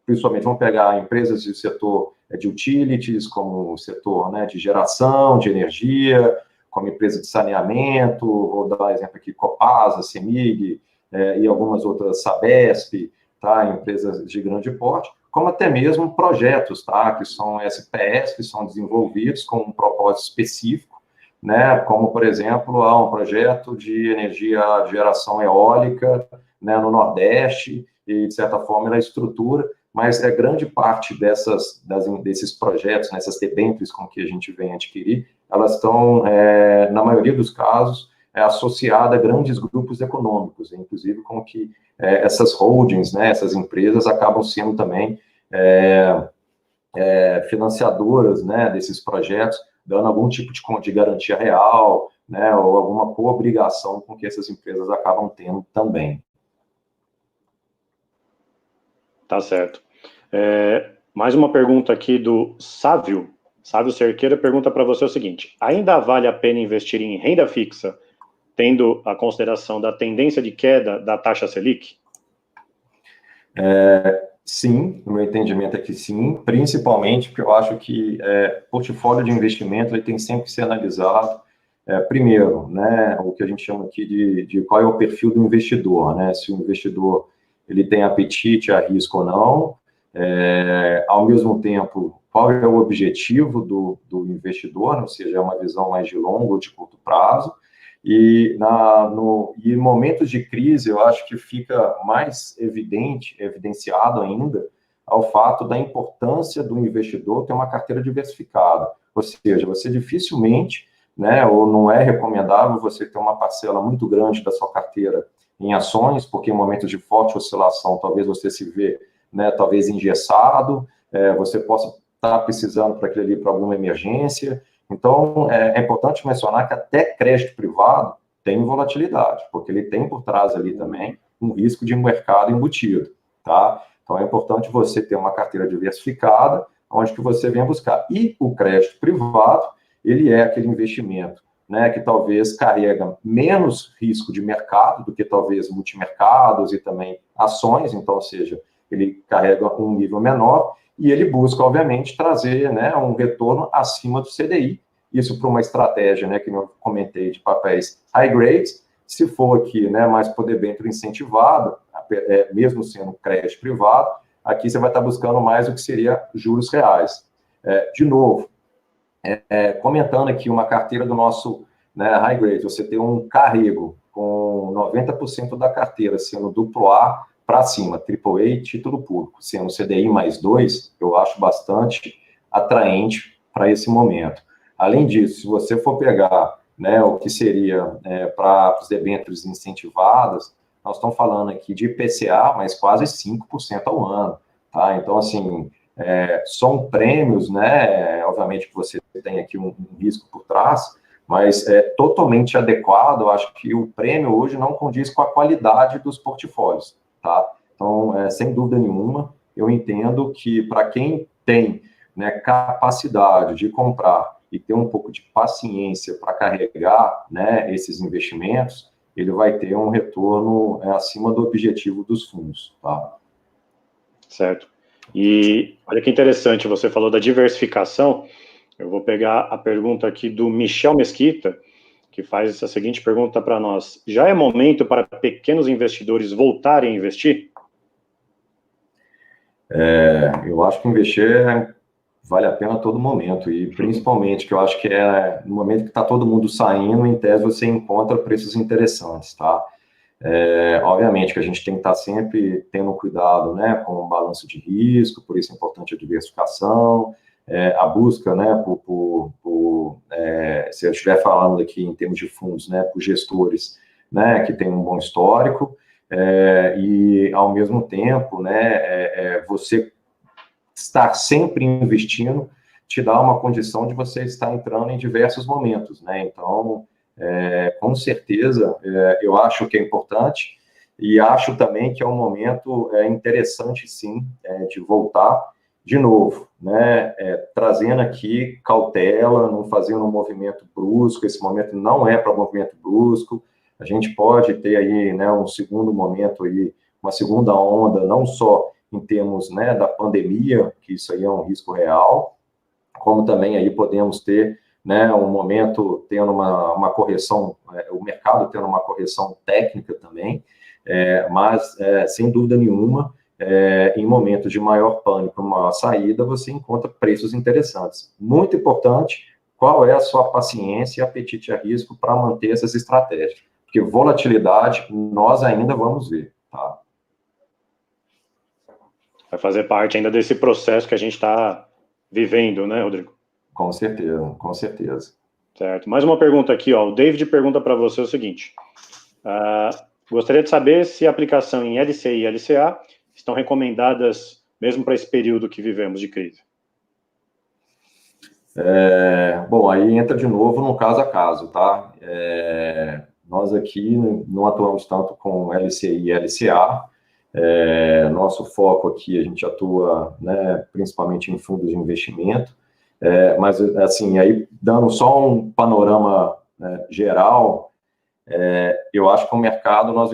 principalmente vamos pegar empresas do setor de utilities, como o setor, né, de geração de energia, como empresa de saneamento, vou dar exemplo aqui, Copasa, CEMIG, e algumas outras, Sabesp, tá, empresas de grande porte, como até mesmo projetos, tá, que são SPS, que são desenvolvidos com um propósito específico, né, como, por exemplo, um projeto de energia de geração eólica, né, no Nordeste, e, de certa forma, ela estrutura, mas grande parte desses projetos, nessas debêntures com que a gente vem adquirir, elas estão, na maioria dos casos, associadas a grandes grupos econômicos, inclusive com que essas holdings, né, essas empresas acabam sendo também financiadoras, né, desses projetos, dando algum tipo de garantia real, né, ou alguma coobrigação com que essas empresas acabam tendo também. Tá certo. Mais uma pergunta aqui do Sávio Cerqueira, pergunta para você o seguinte: ainda vale a pena investir em renda fixa, tendo a consideração da tendência de queda da taxa Selic? Sim, no meu entendimento é que sim, principalmente porque eu acho que portfólio de investimento ele tem sempre que ser analisado, primeiro, né, o que a gente chama aqui de qual é o perfil do investidor, né, se o investidor ele tem apetite a risco ou não, ao mesmo tempo, qual é o objetivo do investidor, ou seja, é uma visão mais de longo ou de curto prazo, e em momentos de crise, eu acho que fica mais evidenciado ainda, ao fato da importância do investidor ter uma carteira diversificada, ou seja, você dificilmente, né, ou não é recomendável você ter uma parcela muito grande da sua carteira em ações, porque em momentos de forte oscilação, talvez você se vê, né, talvez engessado, você possa estar precisando para aquilo ali, para alguma emergência. Então, é importante mencionar que até crédito privado tem volatilidade, porque ele tem por trás ali também um risco de mercado embutido, tá? Então, é importante você ter uma carteira diversificada, onde que você venha buscar. E o crédito privado, ele é aquele investimento, né, que talvez carrega menos risco de mercado do que talvez multimercados e também ações, então, ou seja, ele carrega um nível menor e ele busca, obviamente, trazer, né, um retorno acima do CDI. Isso para uma estratégia, né, que eu comentei, de papéis high grades. Se for aqui, né, mais por debênture incentivado, mesmo sendo crédito privado, aqui você vai estar buscando mais o que seria juros reais. De novo, comentando aqui uma carteira do nosso, né, high grade, você tem um carrego com 90% da carteira sendo duplo A para cima, AAA, título público, sendo CDI mais 2, eu acho bastante atraente para esse momento. Além disso, se você for pegar, né, o que seria para os debêntures incentivadas, nós estamos falando aqui de IPCA, mas quase 5% ao ano, tá? Então, assim, são prêmios, né, obviamente que você tem aqui um risco por trás, mas é totalmente adequado. Eu acho que o prêmio hoje não condiz com a qualidade dos portfólios, tá? Então, sem dúvida nenhuma, eu entendo que para quem tem, né, capacidade de comprar e ter um pouco de paciência para carregar, né, esses investimentos, ele vai ter um retorno acima do objetivo dos fundos, tá? Certo. E olha que interessante, você falou da diversificação. Eu vou pegar a pergunta aqui do Michel Mesquita, que faz essa seguinte pergunta para nós: já é momento para pequenos investidores voltarem a investir? Eu acho que investir vale a pena a todo momento, e principalmente que eu acho que no momento que está todo mundo saindo, em tese você encontra preços interessantes, tá? Obviamente que a gente tem que estar sempre tendo cuidado, né, com o balanço de risco, por isso é importante a diversificação, a busca, né, se eu estiver falando aqui em termos de fundos, né, por gestores, né, que tem um bom histórico, e ao mesmo tempo, né, você estar sempre investindo te dá uma condição de você estar entrando em diversos momentos, né? Então, com certeza, eu acho que é importante e acho também que é um momento interessante, sim, de voltar de novo, né? Trazendo aqui cautela, não fazendo um movimento brusco. Esse momento não é para movimento brusco. A gente pode ter aí, né, um segundo momento aí, uma segunda onda, não só em termos, né, da pandemia, que isso aí é um risco real, como também aí podemos ter, né, um momento tendo uma correção, o mercado tendo uma correção técnica também, mas, sem dúvida nenhuma, em momentos de maior pânico, maior saída, você encontra preços interessantes. Muito importante, qual é a sua paciência e apetite a risco para manter essas estratégias? Porque volatilidade, nós ainda vamos ver, tá? Vai fazer parte ainda desse processo que a gente está vivendo, né, Rodrigo? Com certeza, com certeza. Certo. Mais uma pergunta aqui, ó. O David pergunta para você o seguinte: gostaria de saber se a aplicação em LCI e LCA estão recomendadas mesmo para esse período que vivemos de crise. Bom, aí entra de novo no caso a caso, tá? Nós aqui não atuamos tanto com LCI e LCA. Nosso foco aqui, a gente atua, né, principalmente em fundos de investimento, mas, assim, aí dando só um panorama, né, geral, eu acho que o mercado, nós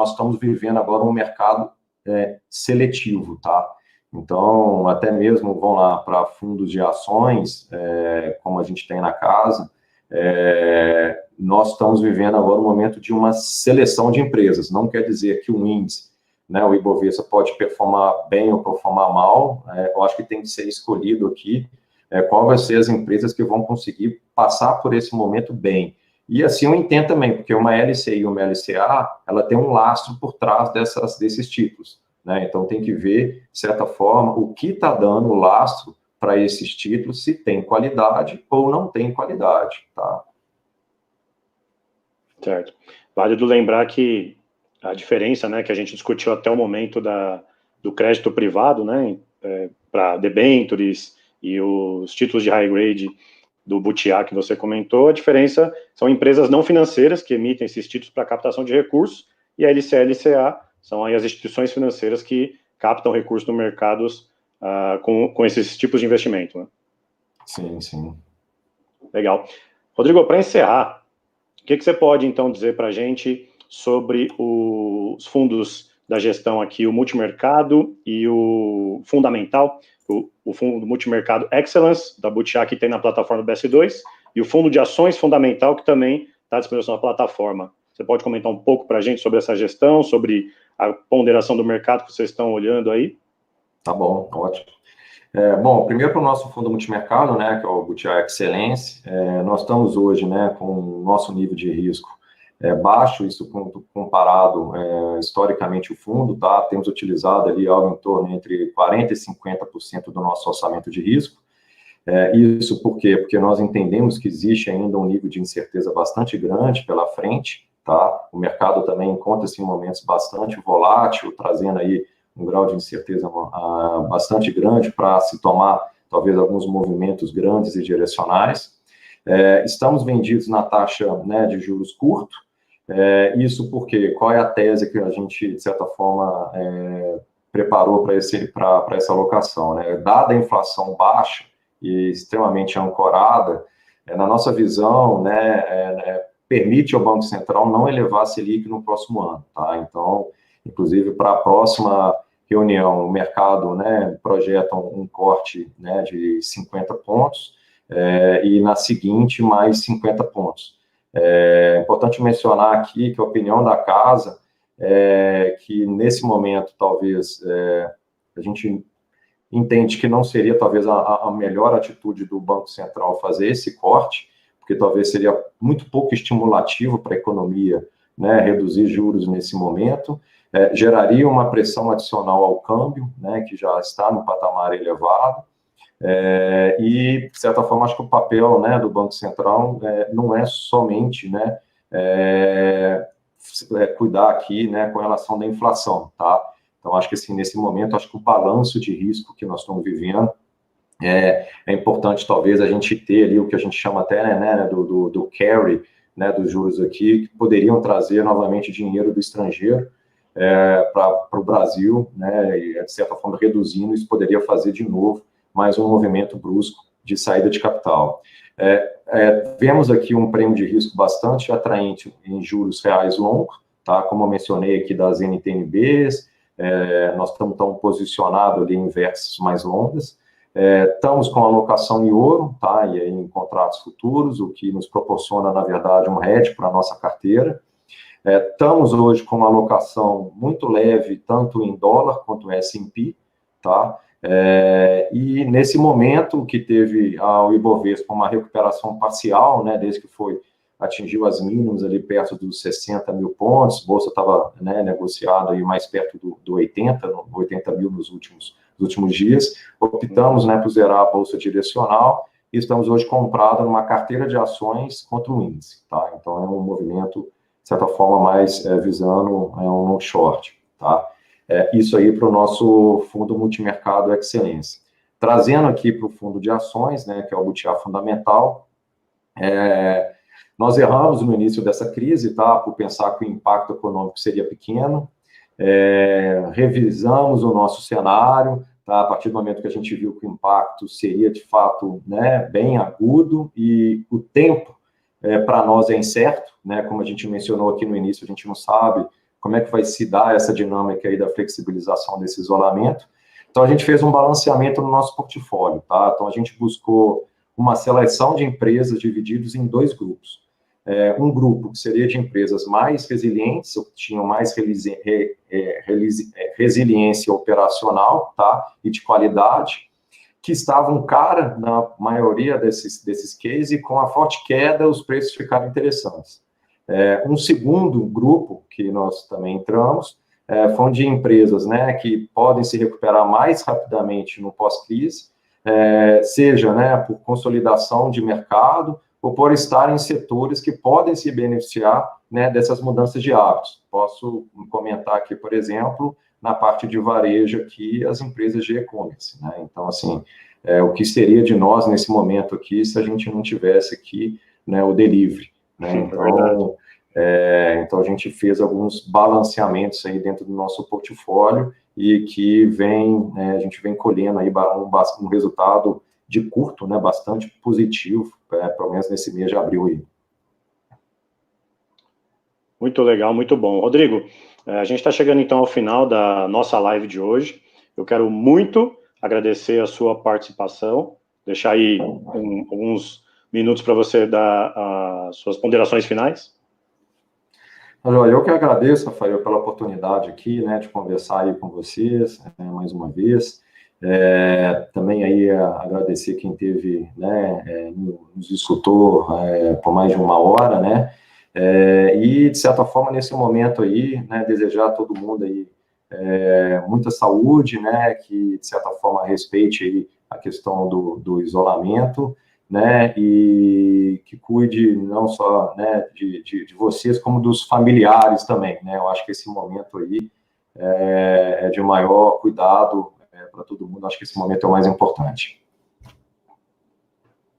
estamos vivendo agora um mercado seletivo, tá? Então, até mesmo, vão lá para fundos de ações, como a gente tem na casa, nós estamos vivendo agora um momento de uma seleção de empresas. Não quer dizer que o índice, né, o Ibovespa, pode performar bem ou performar mal. Eu acho que tem que ser escolhido aqui qual vai ser as empresas que vão conseguir passar por esse momento bem. E assim eu entendo também, porque uma LCI e uma LCA, ela tem um lastro por trás desses títulos, né? Então tem que ver, de certa forma, o que está dando o lastro para esses títulos, se tem qualidade ou não tem qualidade, tá? Certo. Válido lembrar que a diferença, né, que a gente discutiu até o momento do crédito privado, né, para debentures e os títulos de high grade do Butiá que você comentou, a diferença são empresas não financeiras que emitem esses títulos para captação de recursos, e a LCA e LCA são aí as instituições financeiras que captam recursos no mercado com esses tipos de investimento, né? Sim, sim. Legal. Rodrigo, para encerrar, o que você pode, então, dizer para a gente sobre os fundos da gestão aqui, o multimercado e o fundamental, o fundo multimercado Excellence, da Butiá, que tem na plataforma do BS2, e o fundo de ações fundamental, que também está disponível na plataforma. Você pode comentar um pouco para a gente sobre essa gestão, sobre a ponderação do mercado que vocês estão olhando aí? Tá bom, ótimo. Bom, primeiro para o nosso fundo multimercado, né, que é o Butiá Excellence, nós estamos hoje, né, com o nosso nível de risco baixo, isso comparado historicamente o fundo, tá? Temos utilizado ali algo em torno entre 40% e 50% do nosso orçamento de risco. Isso por quê? Porque nós entendemos que existe ainda um nível de incerteza bastante grande pela frente, tá? O mercado também encontra-se em momentos bastante volátil, trazendo aí um grau de incerteza bastante grande para se tomar, talvez, alguns movimentos grandes e direcionais. Estamos vendidos na taxa, né, de juros curto. Isso porque, qual é a tese que a gente, de certa forma, preparou para essa alocação, né? Dada a inflação baixa e extremamente ancorada, na nossa visão, né, permite ao Banco Central não elevar a Selic no próximo ano, tá? Então, inclusive, para a próxima reunião, o mercado, né, projeta um corte, né, de 50 pontos, e na seguinte, mais 50 pontos. É importante mencionar aqui que a opinião da casa é que, nesse momento, talvez, a gente entende que não seria, talvez, a melhor atitude do Banco Central fazer esse corte, porque talvez seria muito pouco estimulativo para a economia, né, reduzir juros nesse momento, geraria uma pressão adicional ao câmbio, né, que já está no patamar elevado, e, de certa forma, acho que o papel, né, do Banco Central não é somente, né, cuidar aqui, né, com relação da inflação, tá? Então, acho que, assim, nesse momento, acho que o balanço de risco que nós estamos vivendo é importante, talvez, a gente ter ali o que a gente chama até, né, do carry, né, dos juros aqui, que poderiam trazer novamente dinheiro do estrangeiro para o Brasil, né, e, de certa forma, reduzindo, isso poderia fazer de novo mais um movimento brusco de saída de capital. Vemos aqui um prêmio de risco bastante atraente em juros reais longos, tá? Como eu mencionei aqui das NTNBs, nós estamos tão posicionados ali em versos mais longas, estamos com alocação em ouro, tá? E aí em contratos futuros, o que nos proporciona, na verdade, um hedge para a nossa carteira. Estamos hoje com uma alocação muito leve, tanto em dólar quanto em S&P, tá? E nesse momento que teve o Ibovespa uma recuperação parcial, né, desde que atingiu as mínimas ali perto dos 60 mil pontos, a bolsa estava, né, negociada aí mais perto do 80 mil nos últimos dias, optamos, né, por zerar a bolsa direcional e estamos hoje comprados numa carteira de ações contra o índice, tá? Então é um movimento, de certa forma, mais visando um long short, tá? Isso aí para o nosso fundo multimercado Excelência. Trazendo aqui para o fundo de ações, né, que é o Butiá Fundamental, nós erramos no início dessa crise, tá, por pensar que o impacto econômico seria pequeno, revisamos o nosso cenário, tá, a partir do momento que a gente viu que o impacto seria, de fato, né, bem agudo, e o tempo para nós é incerto, né, como a gente mencionou aqui no início, a gente não sabe como é que vai se dar essa dinâmica aí da flexibilização desse isolamento. Então, a gente fez um balanceamento no nosso portfólio, tá? Então, a gente buscou uma seleção de empresas divididos em dois grupos. Um grupo que seria de empresas mais resilientes, ou que tinham mais resiliência operacional, tá? E de qualidade, que estavam cara na maioria desses cases, e com a forte queda, os preços ficaram interessantes. Um segundo grupo que nós também entramos foi de empresas, né, que podem se recuperar mais rapidamente no pós-crise, seja, né, por consolidação de mercado ou por estar em setores que podem se beneficiar, né, dessas mudanças de hábitos. Posso comentar aqui, por exemplo, na parte de varejo aqui, as empresas de e-commerce, né? Então, assim, o que seria de nós nesse momento aqui se a gente não tivesse aqui, né, o delivery, né? Então, a gente fez alguns balanceamentos aí dentro do nosso portfólio e que a gente vem colhendo aí um resultado de curto, né, bastante positivo, pelo menos nesse mês de abril aí. Muito legal, muito bom. Rodrigo, a gente está chegando então ao final da nossa live de hoje. Eu quero muito agradecer a sua participação, deixar aí alguns minutos para você dar as suas ponderações finais. Eu que agradeço, Rafael, pela oportunidade aqui, né, de conversar aí com vocês, mais uma vez. Também aí agradecer quem teve, né, nos escutou por mais de uma hora, né, e, de certa forma, nesse momento aí, né, desejar a todo mundo aí muita saúde, né, que, de certa forma, respeite aí a questão do isolamento, né, e que cuide não só, né, de vocês, como dos familiares também, né. Eu acho que esse momento aí é de maior cuidado para todo mundo. Acho que esse momento é o mais importante.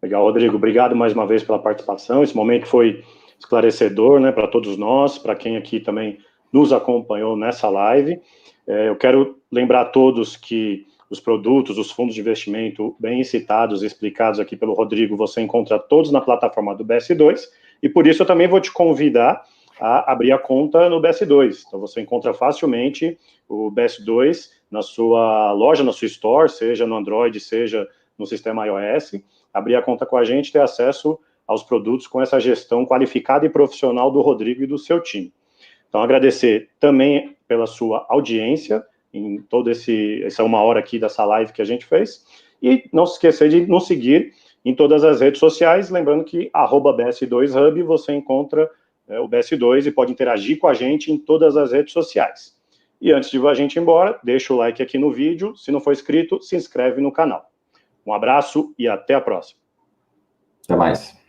Legal, Rodrigo, obrigado mais uma vez pela participação. Esse momento foi esclarecedor, né, para todos nós, para quem aqui também nos acompanhou nessa live. Eu quero lembrar a todos que os produtos, os fundos de investimento bem citados e explicados aqui pelo Rodrigo, você encontra todos na plataforma do BS2, e por isso eu também vou te convidar a abrir a conta no BS2. Então, você encontra facilmente o BS2 na sua loja, na sua store, seja no Android, seja no sistema iOS. Abrir a conta com a gente, ter acesso aos produtos com essa gestão qualificada e profissional do Rodrigo e do seu time. Então, agradecer também pela sua audiência em todo essa 1 hora aqui dessa live que a gente fez, e não se esquecer de nos seguir em todas as redes sociais, lembrando que @BS2Hub você encontra o BS2 e pode interagir com a gente em todas as redes sociais. E antes de a gente ir embora, deixa o like aqui no vídeo, se não for inscrito, se inscreve no canal. Um abraço e até a próxima. Até mais.